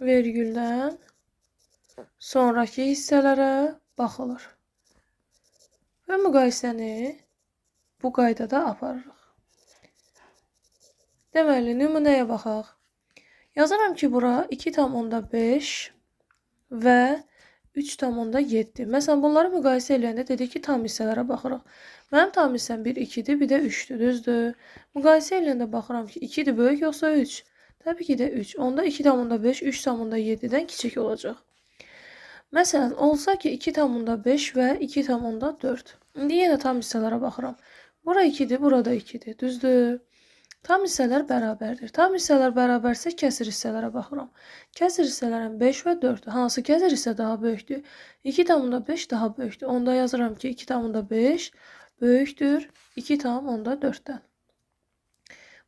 Vergüldən sonraki hissələrə baxılır. Və müqayisəni bu qaydada aparırıq. Deməli, nümunəyə baxaq. Yazıram ki, bura 2 tam onda 5 və 3 tam onda 7. Məsələn, bunları müqayisə edəndə dedik ki, tam hissələrə baxırıq. Mənim tam hissəm 1, 2-dir, bir də 3-dür, düzdür. Müqayisə edəndə baxıram ki, 2-dir böyük yoxsa 3? Təbii ki də 3. Onda 2 tam onda 5, 3 tam onda 7-dən kiçik olacaq. Məsələn, olsa ki, 2 tam onda 5 və 2 tam onda 4. İndi yenə tam hissələrə baxıram. Bura 2-dir, burada 2-dir, düzdür. Tam hissələr bərabərdir. Tam hissələr bərabərsə kəsir hissələrə baxıram. Kəsir hissələrin 5 və 4-dür. Hansı kəsir hissə daha böyükdür? 2,5 daha böyükdür. Onda yazıram ki, 2,5 böyükdür 2,4-dən.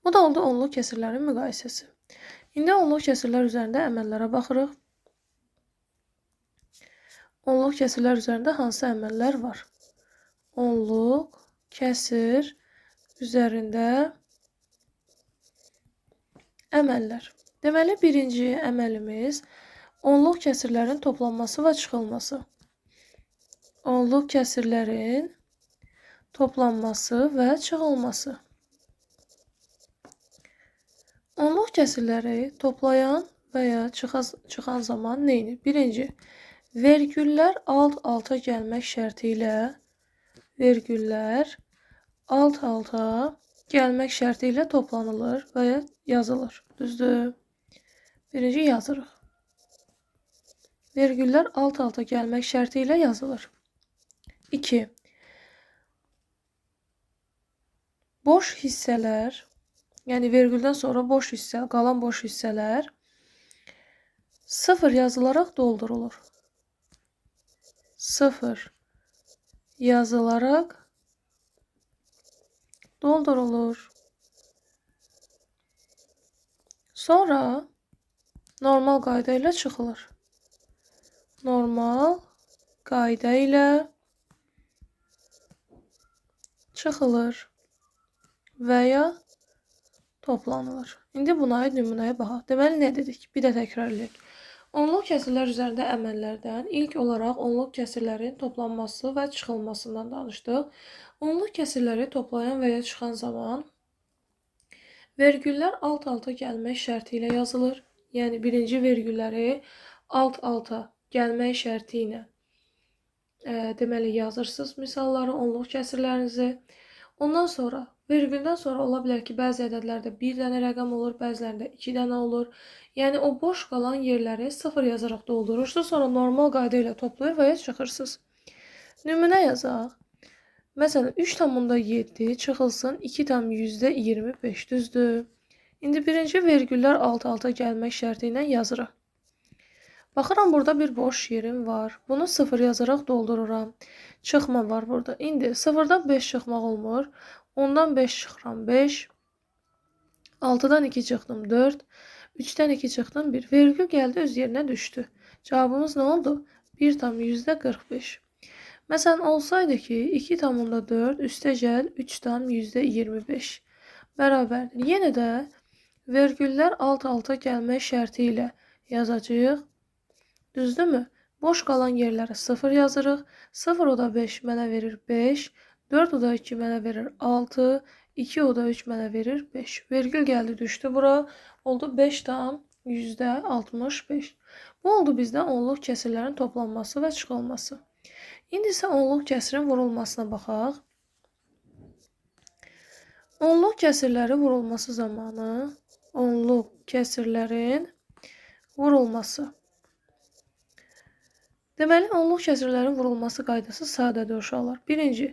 Bu da oldu onluq kəsirlərin müqayisəsi. İndi onluq kəsirlər üzərində əməllərə baxırıq. Onluq kəsirlər üzərində hansı əməllər var? Onluq kəsir üzərində əməllər. Deməli, birinci əməlimiz onluq kəsirlərin toplanması və çıxılması. Onluq kəsirlərin toplanması və çıxılması. Onluq kəsirləri toplayan və ya çıxan zaman neyini? Birinci, vergüllər alt-alta gəlmək şərti ilə toplanılır və ya yazılır. Düzdür? Birinci yazırıq. Vergüllər alt-alta gəlmək şərti ilə yazılır. 2. Boş hissələr, yəni vergüldən sonra qalan boş hissələr 0 yazılaraq doldurulur. 0 yazılaraq doldurulur. Sonra normal qayda ilə çıxılır. Normal qayda ilə çıxılır və ya toplanılır. İndi buna aid nümunəyə baxaq. Deməli, nə dedik? Bir də təkrar edək. Onluq kəsirlər üzərində əməllərdən ilk olaraq onluq kəsirlərin toplanması və çıxılmasından danışdıq. Onluq kəsirləri toplayan və ya çıxan zaman vergüllər alt-alta gəlmək şərti ilə yazılır. Yəni, birinci vergülləri alt-alta gəlmək şərti ilə deməli yazırsınız misalları, onluq kəsirlərinizi. Ondan sonra, vergüldən sonra ola bilər ki, bəzi ədədlərdə 1 dənə rəqəm olur, bəzilərində 2 dənə olur. Yəni, o boş qalan yerləri 0 yazaraq doldurursunuz, sonra normal qayda ilə toplayır və ya çıxırsınız. Nümunə yazaq. Məsələn, 3,7 çıxılsın 2,25 düzdür. İndi birinci vergüllər alt-alta gəlmək şərti ilə yazırıq. Baxıram, burada bir boş yerim var. Bunu 0 yazaraq doldururam. Çıxma var burada. İndi 0-dan 5 çıxmaq olmur. 10-dan 5 çıxıram 5. 6-dan 2 çıxdım 4. 3-dən 2 çıxdım 1. Vergül gəldi, öz yerinə düşdü. Cavabımız nə oldu? 1,45. Məsələn, olsaydı ki, 2,4 üstəgəl 3,25 bərabərdir. Yenə də vergüllər alt-alta gəlmək şərti ilə yazacağıq. Düzdürmü? Boş qalan yerlərə 0 yazırıq. 0 o da 5 mənə verir 5. 4 o da 2 mənə verir 6. 2 o da 3 mənə verir 5. Vergül gəldi, düşdü bura. Oldu 5,65. Bu oldu bizdə onluq kəsirlərin toplanması və çıxılması. İndi isə onluq kəsirin vurulmasına baxaq. Onluq kəsirləri vurulması zamanı onluq kəsirlərin vurulması. Deməli, onluq kəsirlərin vurulması qaydası sadədir uşaqlar. Birinci,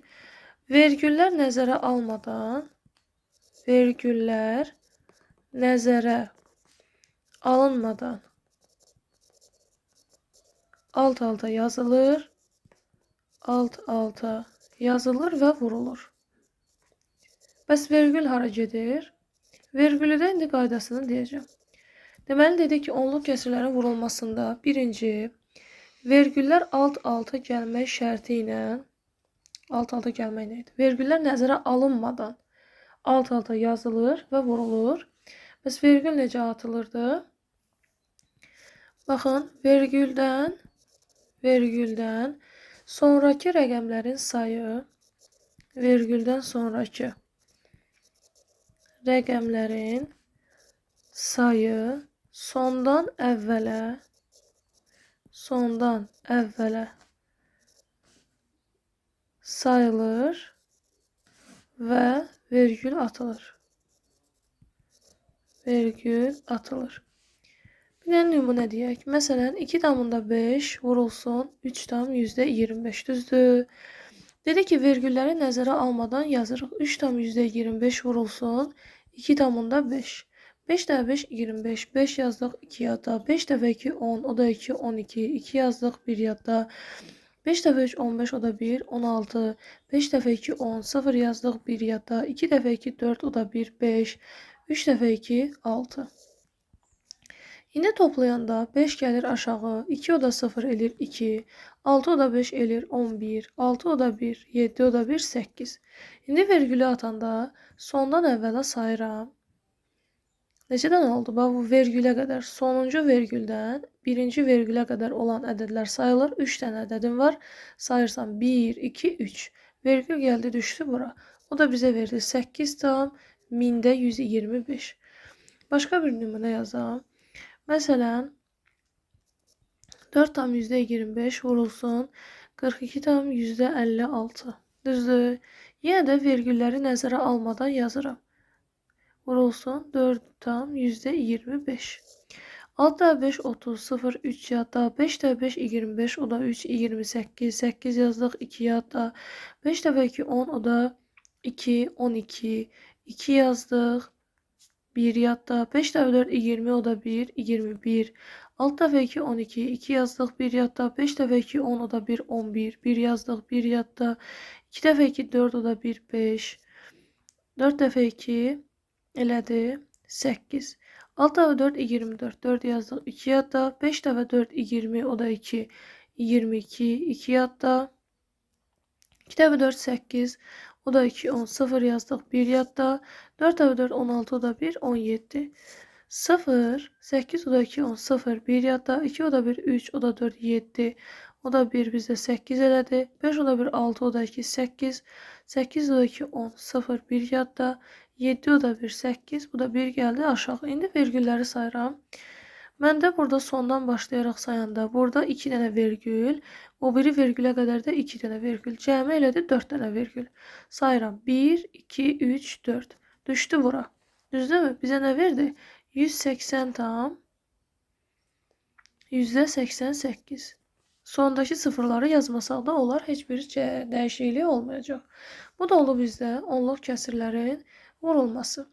vergüllər nəzərə alınmadan alt-alta yazılır və vurulur. Bəs vergül hara gedir? Vergülü də indi qaydasını deyəcəm. Deməli, dedik ki, onluq kəsirlərin vurulmasında birinci, vergüllər alt-alta gəlmək şərti ilə alt-alta gəlmək neydi? Vergüllər nəzərə alınmadan alt-alta yazılır və vurulur. Bəs vergül necə atılırdı? Baxın, vergüldən sonraki rəqəmlərin sayı, vergüldən sonraki rəqəmlərin sayı sondan əvvələ sayılır və vergül atılır. Bir də nümunə deyək. Məsələn, 2,5 vurulsun 3,25 düzdür. Dedi ki, vergülləri nəzərə almadan yazırıq. 3,25 vurulsun 2 tamında 5. 5 daha 5 25. 5 yazdık 2 yadda. 5 dəfə 2 10. O da 2 12. 2 yazdıq 1 yadda. 5 dəfə 3 15. O da 1 16. 5 dəfə 2 10. 0 yazdıq 1 yadda. 2 dəfə 2 4. O da 1 5. 3 dəfə 2 6. İndi toplayanda 5 gəlir aşağı. 2 o da 0 elir 2. 6 o da 5 elir 11. 6 o da 1. 7 o da 1 8. İndi vergülü atanda sondan əvvələ sayıram. Neçədən oldu? Bax, bu vergülə qədər. Sonuncu vergüldən birinci vergülə qədər olan ədədlər sayılır. 3 dənə ədədim var. Sayırsam 1, 2, 3. Vergül gəldi düşdü bura. O da bizə verdi 8 tam 1000-də 125. Başqa bir nümunə yazam. Məsələn, 4 tam %25 vurulsun 42 tam %56. Düzdür? Yenə də vergülləri nəzərə almadan yazıram. Vurulsun 4 tam %25. 6 da 5 30 0 3 yadda. 5 də 5 25 o da 3 28. 8 yazdıq 2 yadda. 5 dəfə 2 10 o da 2 12. 2 yazdıq 1 yadda. 5 dəfə 4 20 o da 1 21. 6 dəfə 2 12. 2 yazdıq 1 yadda. 5 dəfə 2 10 o da 1 11. 1 yazdıq 1 yadda. 2 dəfə 2 4 o da 1 5. 4 dəfə 2 elədi 8. 6 dəfə 4 24. 4 yazdıq 2 yadda. 5 dəfə 4 20 o da 2 22. 2 yadda. 2 dəfə 4 8. O da 2 10. 0 yazdıq 1 yadda. 4 dəfə 4 16 o da 1 17. 0 8 o da 2 10 0 1 yadda. 2 o da 1 3 o da 4 7. O da 1 bizdə 8 elədi. 5 o da 1 6 o da 2 8. 8 o da 2 10 0 1 yadda. 7 o da 1 8. Bu da 1 gəldi aşağı. İndi vergülləri sayıram. Məndə burada sondan başlayaraq sayanda burada 2 dənə vergül, o biri vergülə qədər də 2 dənə vergül. Cəmi elədi 4 dənə vergül. Sayıram 1 2 3 4. Düşdü bura. Düzdürmü? Bizə nə verdi? 180 tam %88. Sondakı sıfırları yazmasaq da olar, heç bir dəyişiklik olmayacaq. Bu da oldu bizdə onluq kəsirlərin vurulması.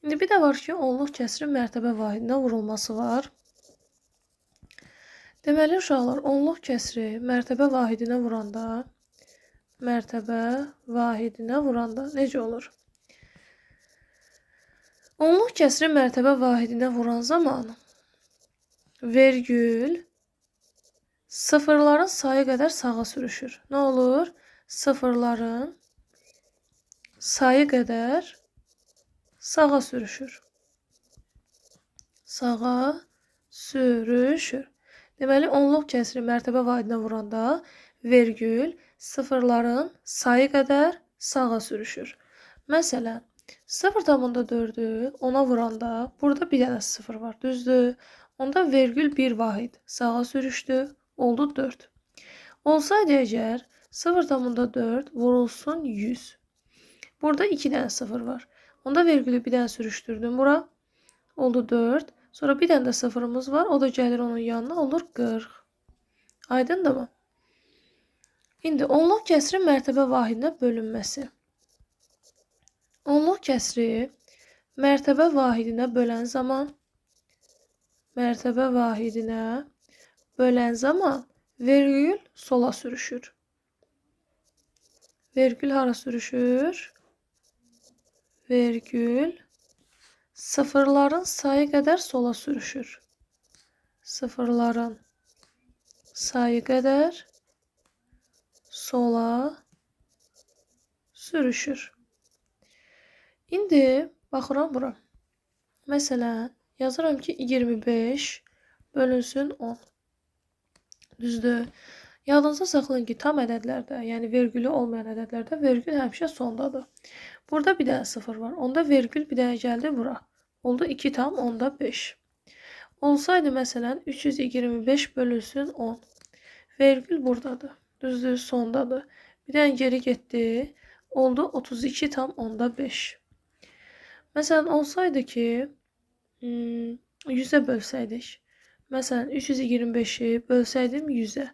İndi bir də var ki, onluq kəsirin mərtəbə vahidinə vurulması var. Deməli, uşaqlar, onluq kəsiri mərtəbə vahidinə vuranda necə olur? Onluq kəsiri mərtəbə vahidinə vuran zaman vergül sıfırların sayı qədər sağa sürüşür. Nə olur? Sıfırların sayı qədər sağa sürüşür. Sağa sürüşür. Deməli, onluq kəsiri mərtəbə vahidinə vuranda vergül sıfırların sayı qədər sağa sürüşür. Məsələn, 0,4'ü ona vuranda burada bir dənə sıfır var, düzdür? Onda vergül bir vahid sağa sürüşdü, oldu 4. Olsaydı əgər 0,4 vurulsun 100. Burada 2 dənə sıfır var. Onda vergülü bir dənə sürüşdürdüm bura. Oldu 4. Sonra bir dənə də sıfırımız var. O da gəlir onun yanına. Olur 40. Aydındır mı? İndi onluq kəsirin mərtəbə vahidinə bölünməsi. Onluq kəsiri mərtəbə vahidinə bölən zaman vergül sola sürüşür. Vergül hara sürüşür? Vergül sıfırların sayı qədər sola sürüşür. Sıfırların sayı qədər sola sürüşür. İndi baxıram bura. Məsələn, yazıram ki 25 bölünsün 10. Düzdür. Yadınıza saxlayın ki, tam ədədlərdə, yəni vergülü olmayan ədədlərdə vergül həmişə sondadır. Burada bir dənə sıfır var. Onda vergül bir dənə gəldi bura. Oldu 2 tam onda 5. Olsaydı məsələn 325 bölünsün 10. Vergül buradadır. Düzdür, sondadır. Bir dənə geri getdi. Oldu 32 tam onda 5. Məsələn, olsaydı ki 100'ə bölsəydik. Məsələn, 325'i bölsəydim 100'ə.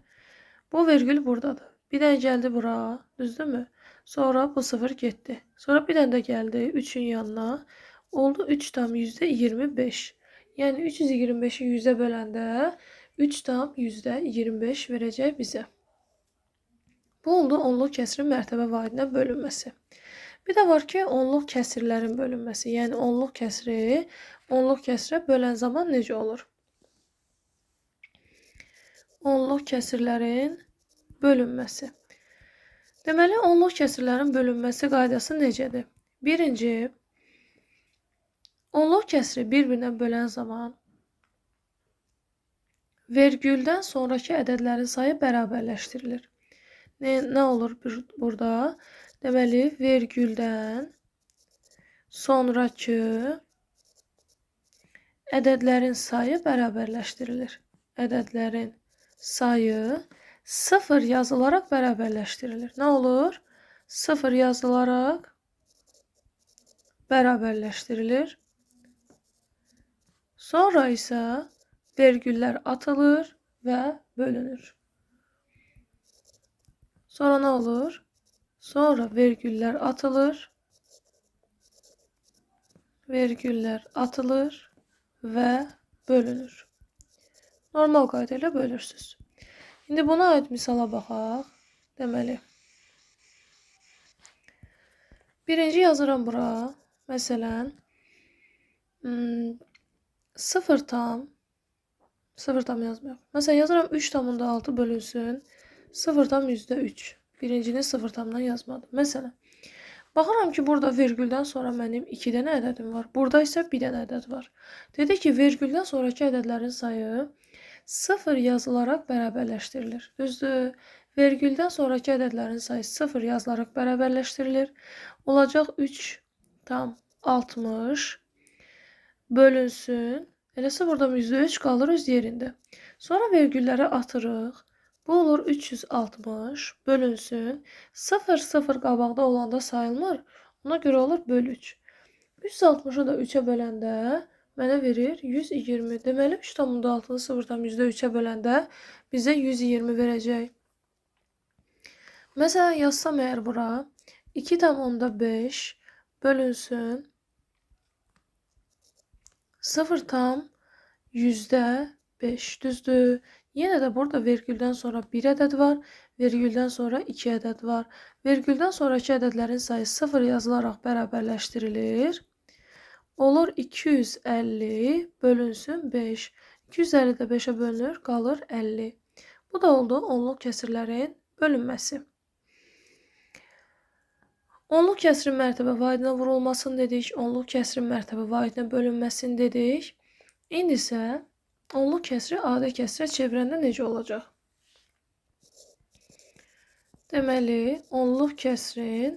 Bu vergül buradadır. Bir dənə gəldi bura, düzdürmü? Sonra bu sıfır getdi. Sonra bir dənə də gəldi 3'ün yanına. oldu 3 tam %25. Yəni 325-i 100-ə böləndə 3 tam %25 verəcək bizə. Bu oldu onluq kəsirin mərtəbə vahidinə bölünməsi. Bir də var ki, onluq kəsirlərin bölünməsi. Yəni onluq kəsiri onluq kəsirə bölən zaman necə olur? Onluq kəsirlərin bölünməsi. Deməli, onluq kəsirlərin bölünməsi qaydası necədir? Birinci, onluq kəsiri bir-birinə bölən zaman vergüldən sonraki ədədlərin sayı bərabərləşdirilir. Nə olur burada? Deməli, vergüldən sonraki ədədlərin sayı bərabərləşdirilir. Ədədlərin sayı 0 yazılaraq bərabərləşdirilir. Nə olur? 0 yazılaraq bərabərləşdirilir. Sonra isə vergüllər atılır və bölünür. Sonra nə olur? Sonra vergüllər atılır və bölünür. Normal qayda ilə bölürsünüz. İndi buna aid misala baxaq. Deməli, birinci yazıram bura. Məsələn, 0 tam yazmayaq. Məsələn, yazıram 3 tamında 6 bölünsün 0 tam %3. Birincini 0 tamdan yazmadım. Məsələn, baxıram ki, burada vergüldən sonra mənim 2 dənə ədədim var. Burada isə 1 dənə ədəd var. Dedi ki, vergüldən sonraki ədədlərin sayı 0 yazılaraq bərabərləşdirilir. Düzdür? Vergüldən sonraki ədədlərin sayı 0 yazılaraq bərabərləşdirilir. Olacaq 3 tam 60 bölünsün. Eləsə burada %3 qalır öz yerində. Sonra vergülləri atırıq. Bu olur 360 bölünsün. 0 qabaqda olanda sayılmır. Ona görə olur böl 3. 360-ı da 3-ə böləndə mənə verir 120. Deməli 3,6-nı 0,3-ə böləndə bizə 120 verəcək. Məsələn, yazsam əgər bura 2,5 bölünsün 0,5. Düzdür? Yenə də burada vergüldən sonra 1 ədəd var, vergüldən sonra 2 ədəd var. Vergüldən sonraki ədədlərin sayı 0 yazılaraq bərabərləşdirilir. Olur 250 bölünsün 5. 250 də 5-ə bölünür, qalır 50. Bu da oldu onluq kəsirlərin bölünməsi. Onluq kəsirin mərtəbə vahidinə vurulmasını dedik, onluq kəsirin mərtəbə vahidinə bölünməsini dedik. İndi isə onluq kəsiri adi kəsirə çevirəndə necə olacaq? Deməli, onluq kəsirin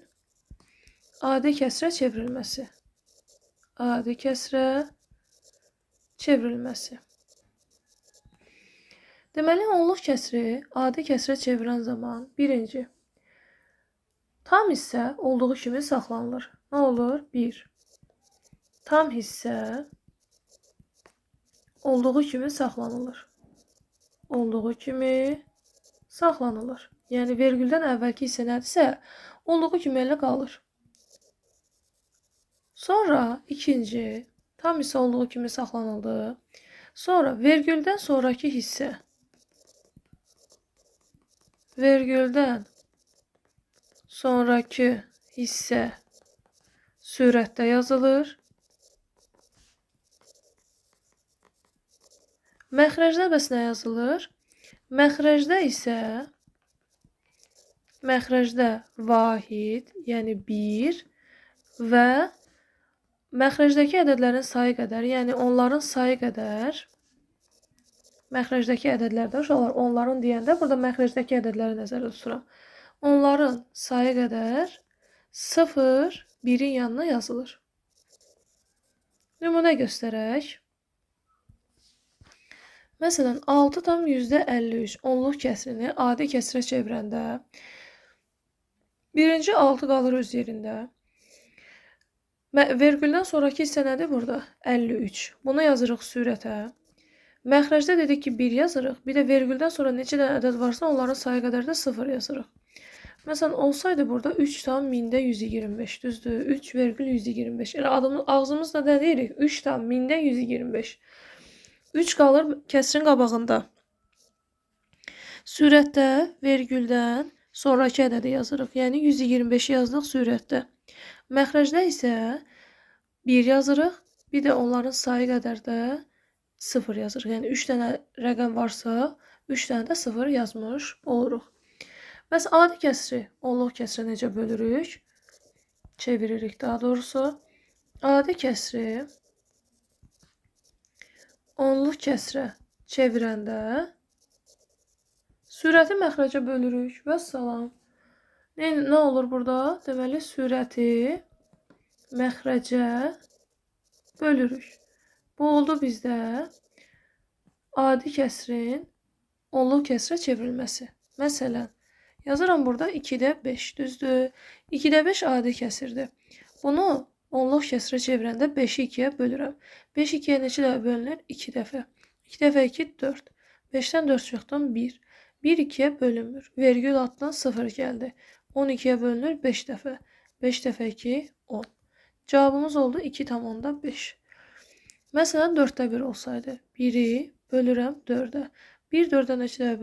adi kəsirə çevrilməsi. Adi kəsirə çevrilməsi. Deməli, onluq kəsiri adi kəsirə çevirən zaman birinci, tam hissə olduğu kimi saxlanılır. Nə olur? 1. Tam hissə olduğu kimi saxlanılır. Olduğu kimi saxlanılır. Yəni, vergüldən əvvəlki hissə nədirsə, olduğu kimi elə qalır. Sonra ikinci, tam hissə olduğu kimi saxlanıldı. Sonra vergüldən sonraki hissə. Vergüldən sonraki hissə sürətdə yazılır. Məxrəcdə bəs nə yazılır? Məxrəcdə isə vahid, yəni 1 və məxrəcdəki ədədlərin sayı qədər, yəni onların sayı qədər, məxrəcdəki ədədlərdə uşaqlar, onların deyəndə burada məxrəcdəki ədədləri nəzərdə tuturam. Onların sayı qədər 0, 1-in yanına yazılır. Nümunə göstərək. Məsələn, 6 tam %53 onluq kəsirini adi kəsirə çevirəndə birinci 6 qalır öz yerində. Vergüldən sonraki hissə nədir burada? 53. Bunu yazırıq sürətə. Məxrəcdə dedik ki 1 yazırıq. Bir də vergüldən sonra neçə dənə ədəd varsa onların sayı qədər də 0 yazırıq. Məsələn, olsaydı burada 3 tam 1000-də 125 düzdür? 3,125. Elə ağzımızla da deyirik 3 tam 1000-də 125. 3 qalır kəsrin qabağında. Sürətdə vergüldən sonrakı ədədi yazırıq. Yəni 125 yazdıq sürətdə. Məxrəcdə isə 1 yazırıq. Bir də onların sayı qədər də 0 yazırıq. Yəni 3 dənə rəqəm varsa, 3 dənə də 0 yazmış oluruq. Bəs adi kəsri onluq kəsrə necə bölürük? Çeviririk daha doğrusu. Adi kəsri onluq kəsrə çevirəndə sürəti məxrəcə bölürük. Vəssalam. Nə olur burada? Deməli, sürəti məxrəcə bölürük. Bu oldu bizdə adi kəsrin onluq kəsrə çevrilməsi. Məsələn, yazıram burada 2-də 5, düzdür? 2-də 5 adi kəsirdir. Bunu onluq kəsrə çevirəndə 5-i 2-yə bölürəm. 5 2-yə neçə dəfə bölünür? 2 dəfə. 2 dəfə 2, 4. 5-dən 4 çıxdım 1. 1 2-yə bölünmür. Vergül altdan 0 gəldi. 12-yə bölünür 5 dəfə. 5 dəfə 2, 10. Cavabımız oldu 2,5. Məsələn, 4-də 1 olsaydı, 1-i bölürəm 4-ə. 1 4-ə neçə dəfə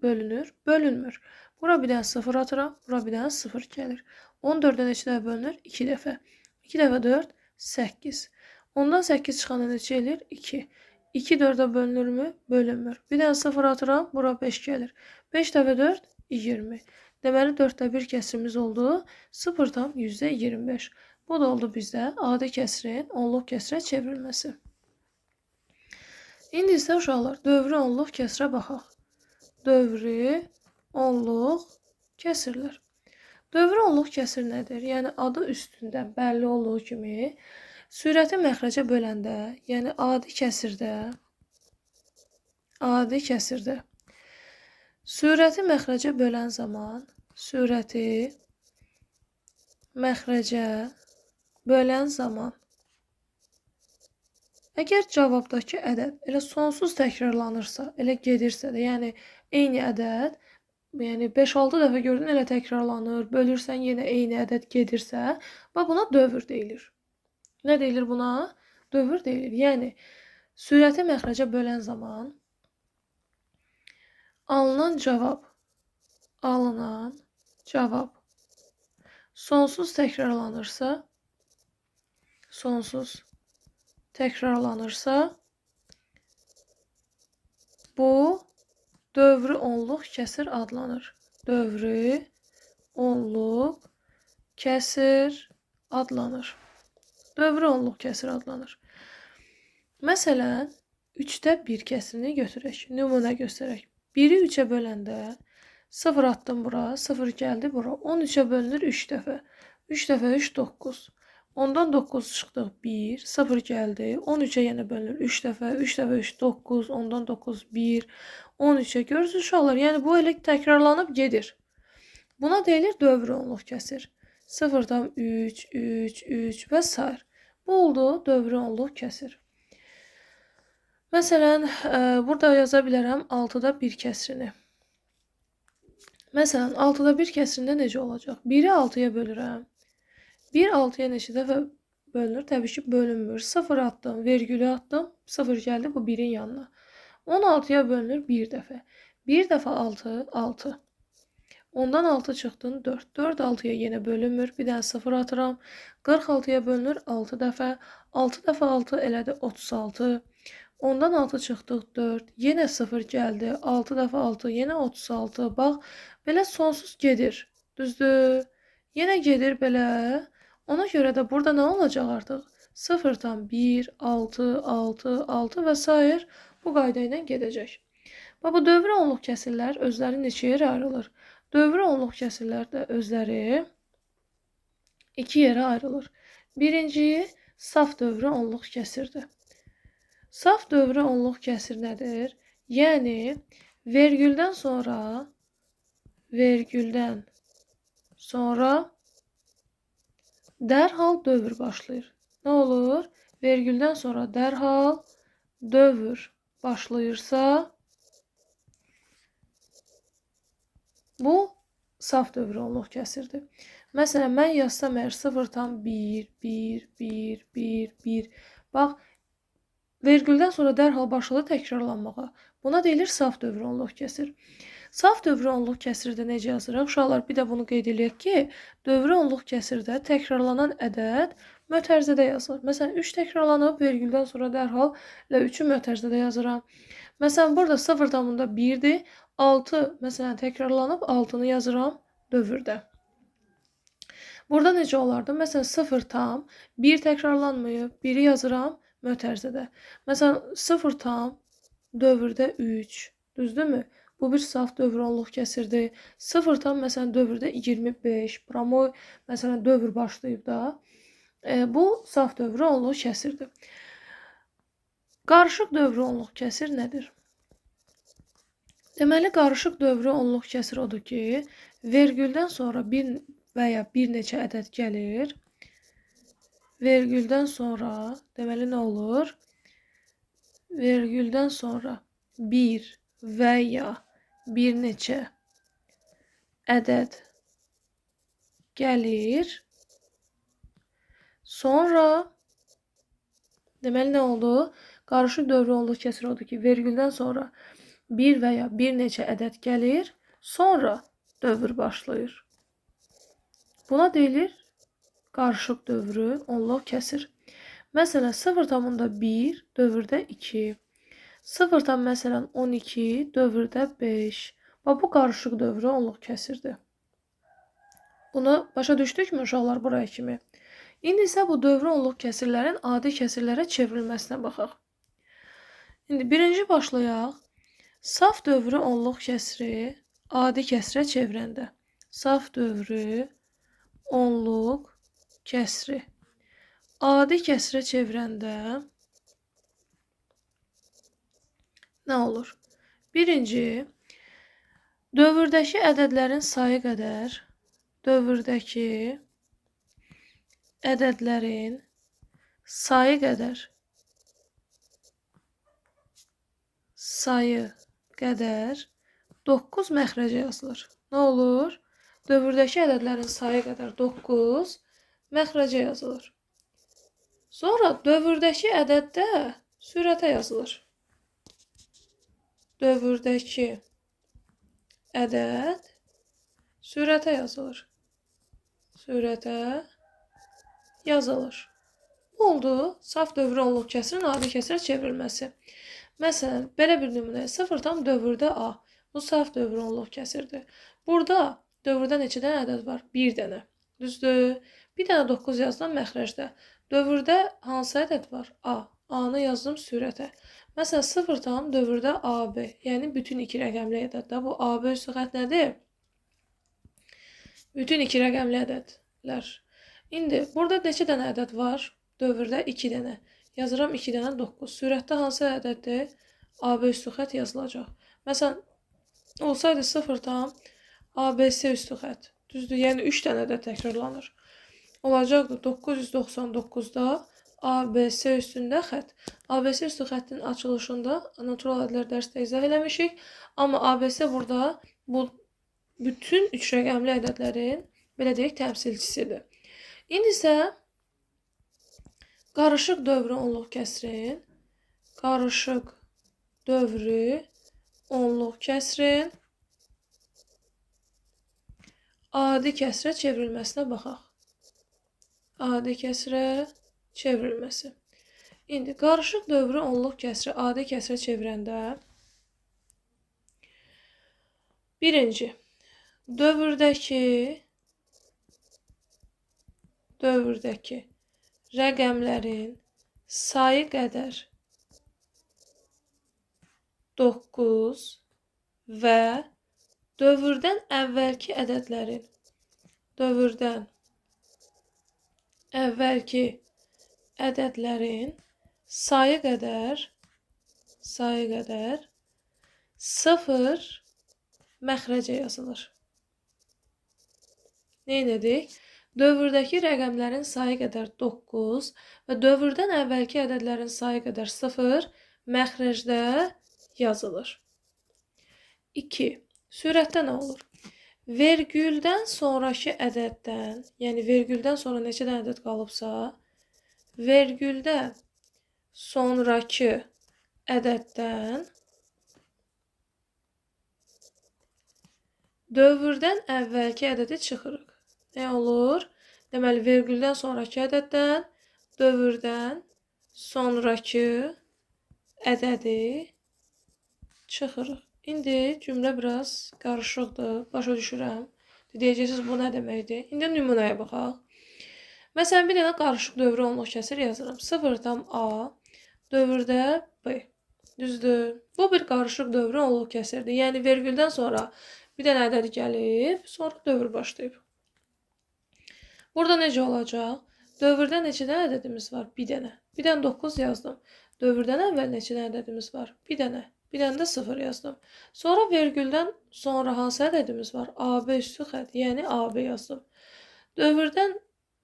bölünür? Bölünmür. Bura bir dənə 0 atıram, bura bir dənə 0 gəlir. 14-ə neçə dəfə bölünür? 2 dəfə. 2 dəfə 4, 8. Ondan 8 çıxanda neçə elir? 2. 2 4-ə bölünürmü? Bölünmür. Bir dənə 0 atıram, bura 5 gəlir. 5 dəfə 4, 20. Deməli, 4-də 1 kəsirimiz oldu. 0,25. Bu da oldu bizdə adi kəsrin onluq kəsrə çevrilməsi. İndi isə uşaqlar, dövrü onluq kəsrə baxaq. Dövrü onluq kəsirlər. Dövrü onluq kəsir nədir? Yəni, adı üstündə bəlli olduğu kimi, sürəti məxrəcə böləndə, yəni adi kəsirdə, sürəti məxrəcə bölən zaman, əgər cavabdakı ədəd elə sonsuz təkrarlanırsa, elə gedirsə də, yəni eyni ədəd, yəni 5-6 dəfə gördün elə təkrarlanır, bölürsən yenə eyni ədəd gedirsə, buna dövr deyilir. Nə deyilir buna? Dövr deyilir. Yəni, sürəti məxrəcə bölən zaman alınan cavab sonsuz təkrarlanırsa, bu dövrü onluq kəsir adlanır. Dövrü onluq kəsir adlanır. Məsələn, 3-də 1 kəsirini götürək. Nümunə göstərək. 1-i 3-ə böləndə 0 atdım bura, 0 gəldi bura. 13-ə bölünür 3 dəfə. 3 dəfə 3, 9. Ondan 9 çıxdıq 1, 0 gəldi. 13-ə yenə bölünür 3 dəfə. 3 dəfə 3, 9. Ondan 9, 1. 13-ə görürsünüz uşaqlar. Yəni, bu elə təkrarlanıb gedir. Buna deyilir dövr onluq kəsir. 0,3, 3, 3 və s. Bu oldu dövr onluq kəsir. Məsələn, burada yaza bilərəm 6-da 1 kəsirini. Məsələn, 6-da 1 kəsirində necə olacaq? 1-i 6-ya bölürəm. 1 6-ya neçə dəfə bölünür? Təbii ki, bölünmür. 0 atdım, vergülü atdım, 0 gəldi bu 1-in yanına. 16-ya bölünür 1 dəfə. 1 dəfə 6, 6. Ondan 6 çıxdın 4. 4 6-ya yenə bölünmür. Bir dənə 0 atıram. 46-ya bölünür 6 dəfə. 6 dəfə 6 elədi 36. Ondan 6 çıxdıq 4. Yenə 0 gəldi. 6 dəfə 6, yenə 36. Bax, belə sonsuz gedir. Düzdür? Yenə gedir belə. Ona görə də burada nə olacaq artıq? 0,1, 6, 6, 6 və s. bu qayda ilə gedəcək. Bu dövr onluq kəsirlər özləri neçə yerə ayrılır? Dövr onluq kəsirlər də özləri 2 yerə ayrılır. Birinci, saf dövrü onluq kəsirdir. Saf dövrü onluq kəsir nədir? Yəni, vergüldən sonra dərhal dövr başlayır. Nə olur? Vergüldən sonra dərhal dövr başlayırsa, bu saf dövrü onluq kəsirdir. Məsələn, mən yazsam əgər 0,1, 1, 1, 1, 1. Bax, vergüldən sonra dərhal başladı təkrarlanmağa. Buna deyilir saf dövrü onluq kəsir. Saf dövrü onluq kəsirdə necə yazırıq? Uşaqlar, bir də bunu qeyd eləyək ki, dövrü onluq kəsirdə təkrarlanan ədəd mötərizədə yazılır. Məsələn, 3 təkrarlanıb, vergüldən sonra dərhal 3-ü mötərizədə yazıram. Məsələn, burada 0,1-dir. 6 məsələn təkrarlanıb 6-nı yazıram dövrdə. Burada necə olardı? Məsələn 0,1 təkrarlanmayıb, 1-i yazıram mötərizədə. Məsələn 0 dövrdə 3, düzdürmü? Bu bir saf dövr onluq kəsirdir. 0 məsələn dövrdə 25, promoy məsələn dövr başlayıb da. Bu saf dövrü onluq kəsirdir. Qarışıq dövrü onluq kəsir nədir? Deməli, qarışıq dövrü onluq kəsir odur ki, vergüldən sonra bir və ya bir neçə ədəd gəlir. Vergüldən sonra, deməli, nə olur? Vergüldən sonra bir və ya bir neçə ədəd gəlir. Sonra, deməli, nə oldu? Qarışıq dövrü onluq kəsir odur ki, vergüldən sonra bir və ya bir neçə ədəd gəlir, sonra dövr başlayır. Buna deyilir qarışıq dövrü onluq kəsir. Məsələn, 0,1 dövrdə 2, 0 məsələn 12 dövrdə 5. Bu qarışıq dövrü onluq kəsirdir. Bunu başa düşdükmü uşaqlar buraya kimi? İndi isə bu dövrü onluq kəsirlərin adi kəsirlərə çevrilməsinə baxaq. İndi birinci başlayaq. Saf dövrü onluq kəsri adi kəsrə çevirəndə. Saf dövrü onluq kəsri adi kəsrə çevirəndə nə olur? Birinci, dövrdəki ədədlərin sayı qədər dövrdəki ədədlərin sayı qədər 9 məxrəcə yazılır. Nə olur? Dövrdəki ədədlərin sayı qədər 9 məxrəcə yazılır. Sonra dövrdəki ədəddə sürətə yazılır. Dövrdəki ədəd sürətə yazılır. Sürətə yazılır. Bu oldu saf dövrü onluq kəsirin adi kəsirə çevrilməsi. Məsələn, belə bir nümunə 0 dövrdə A. Bu saf dövrü onluq kəsirdir. Burada dövrdə neçə dənə ədəd var? 1 dənə. Düzdür? Bir dənə 9 yazdım məxrəcdə. Dövrdə hansı ədəd var? A. A-nı yazdım sürətə. Məsələn, 0 dövrdə AB. Yəni, bütün 2 rəqəmli ədəddə. Bu AB üstü xətt nədir? Bütün 2 rəqəmli ədədlər. İndi, burada neçə dənə ədəd var? Dövrdə 2 dənə. Yazıram 2 dənə 9. Sürətdə hansı ədəddir? AB üstü xətt yazılacaq. Məsələn, olsaydı 0 ABC üstü xətt. Düzdür, yəni 3 dənə də təkrarlanır. Olacaqdı 999-da ABC üstündə xətt. ABC üstü xəttin açılışında natural ədədlər dərsdə izah eləmişik. Amma ABC burada bu bütün 3 rəqəmli ədədlərin, belə deyək, təmsilçisidir. İndi isə qarışıq dövrü onluq kəsrin, qarışıq dövrü onluq kəsrin adi kəsrə çevrilməsinə baxaq. Adi kəsrə çevrilməsi. İndi qarışıq dövrü onluq kəsri adi kəsrə çevirəndə birinci, dövrdəki rəqəmlərin sayı qədər 9 və dövrdən əvvəlki ədədlərin sayı qədər 0 məxrəcə yazılır. Neylədik? Dövrdəki rəqəmlərin sayı qədər 9 və dövrdən əvvəlki ədədlərin sayı qədər 0 məxrəcdə yazılır. 2. Sürətdə nə olur? vergüldən sonraki ədəddən, yəni vergüldən sonra neçə dənə ədəd qalıbsa, vergüldən sonraki ədəddən dövrdən əvvəlki ədədi çıxırıq. Nə olur? Deməli, vergüldən sonraki ədəddən dövrdən sonraki ədədi çıxırıq. İndi cümlə biraz qarışıqdır, başa düşürəm. Deyəcəksiniz, bu nə deməkdir? İndi nümunəyə baxaq. Məsələn, bir dənə qarışıq dövrü onluq kəsir yazıram. 0,a dövrdə b. Düzdür. Bu bir qarışıq dövrü onluq kəsirdir. Yəni, vergüldən sonra bir dənə ədəd gəlib, sonra dövr başlayıb. Burada necə olacaq? Dövrdə neçə dənə ədədimiz var? Bir dənə. Bir dənə 9 yazdım. Dövrdən əvvəl neçə dənə ədədimiz var? Bir dənə. Bir dənə də 0 yazdım. Sonra vergüldən sonra hansı ədədimiz var? AB üstü xətt, yəni AB yazdım. Dövrdən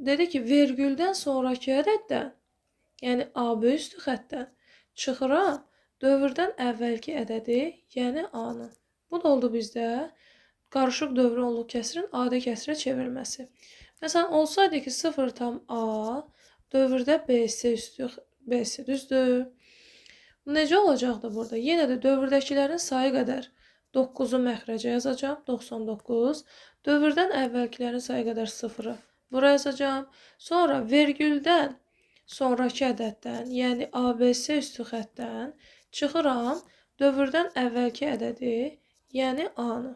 dedi ki, vergüldən sonraki ədəddən, yəni AB üstü xəttdən çıxıram dövrdən əvvəlki ədədi, yəni A-nı. Bu da oldu bizdə qarışıq dövrü onluq kəsirin AD kəsirə çevrilməsi. Məsələn, olsaydı ki, 0,a dövrdə BC üstü BC, düzdür. Necə olacaqdı burada? Yenə də dövrdəkilərin sayı qədər 9-u məxrəcə yazacağım, 99. Dövrdən əvvəlkilərin sayı qədər 0-ı bura yazacağım. Sonra vergüldən sonraki ədəddən, yəni ABC üstü xəttdən çıxıram dövrdən əvvəlki ədədi, yəni A-nı.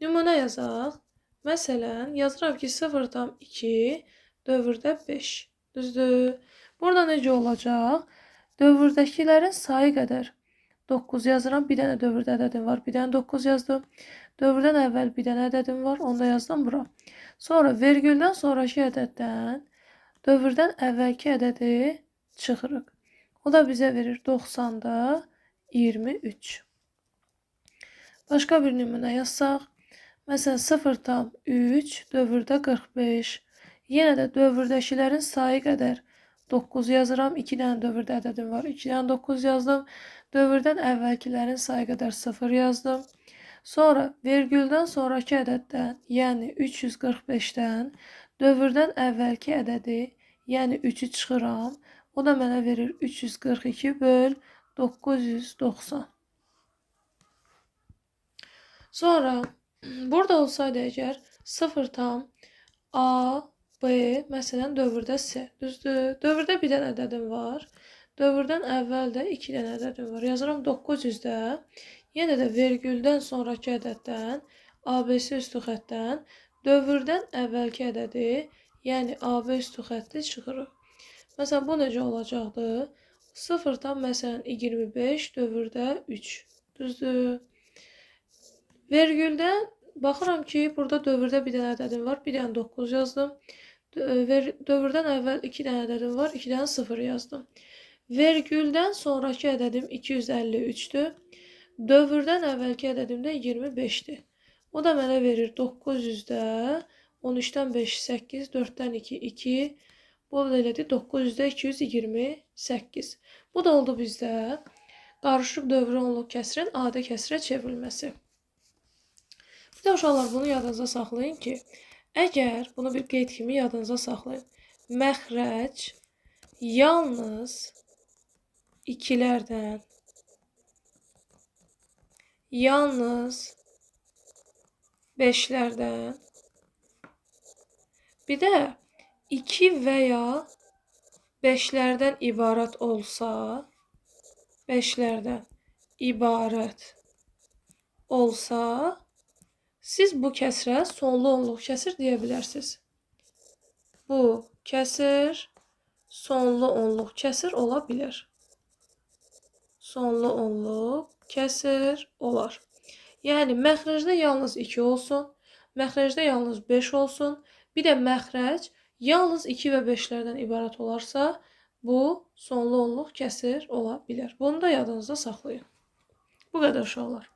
Nümunə yazaq. Məsələn, yazıram ki, 0,2 dövrdə 5. Düzdür. Burada necə olacaq? Dövrdəkilərin sayı qədər 9 yazıram. Bir dənə dövrdə ədədim var. Bir dənə 9 yazdım. Dövrdən əvvəl bir dənə ədədim var. Onu da yazdım bura. Sonra vergüldən sonraki ədəddən dövrdən əvvəlki ədədi çıxırıq. O da bizə verir 90-da 23. Başqa bir nümunə yazsaq. Məsələn, 0,3 dövrdə 45. Yenə də dövrdəkilərin sayı qədər 9 yazıram. 2 dənə dövrdə ədədim var. 2 dənə 9 yazdım. Dövrdən əvvəlkilərin sayı qədər 0 yazdım. Sonra vergüldən sonraki ədəddən, yəni 345-dən dövrdən əvvəlki ədədi, yəni 3-ü çıxıram. O da mənə verir 342 böl 990. Sonra burada olsaydı əgər 0,a B, məsələn, dövrdə C. Düzdür. Dövrdə bir dənə ədədim var. Dövrdən əvvəl də 2 dənə ədədim var. Yazıram 900-də. Yenə də vergüldən sonraki ədəddən, ABC üstü xəttdən, dövrdən əvvəlki ədədi, yəni AB üstü xətti çıxırıq. Məsələn, bu necə olacaqdı? 0,25 dövrdə 3. Düzdür. Vergüldən baxıram ki, burada dövrdə bir dənə ədədim var. Bir dənə 9 yazdım. Dövrdən əvvəl 2 dənə ədədim var. 2 dənə 0 yazdım. Vergüldən sonraki ədədim 253-dür. Dövrdən əvvəlki ədədim də 25-dir. O da mənə verir 900-də 13-dən 5, 8, 4-dən 2, 2. Bu da elədi 900-də 228. Bu da oldu bizdə qarışıq dövrü onluq kəsirin AD kəsirə çevrilməsi. Bir də uşaqlar, bunu yadınıza saxlayın ki, əgər bunu bir qeyd kimi yadınıza saxlayın, məxrəc yalnız ikilərdən, yalnız beşlərdən, bir də 2 və ya 5-lərdən ibarət olsa, 5-lərdən ibarət olsa, siz bu kəsrə sonlu onluq kəsir deyə bilərsiniz. Bu kəsir sonlu onluq kəsir ola bilər. Sonlu onluq kəsir olar. Yəni, məxrəcdə yalnız 2 olsun, məxrəcdə yalnız 5 olsun, bir də məxrəc yalnız 2 və 5-lərdən ibarət olarsa, bu sonlu onluq kəsir ola bilər. Bunu da yadınızda saxlayın. Bu qədər uşaqlar.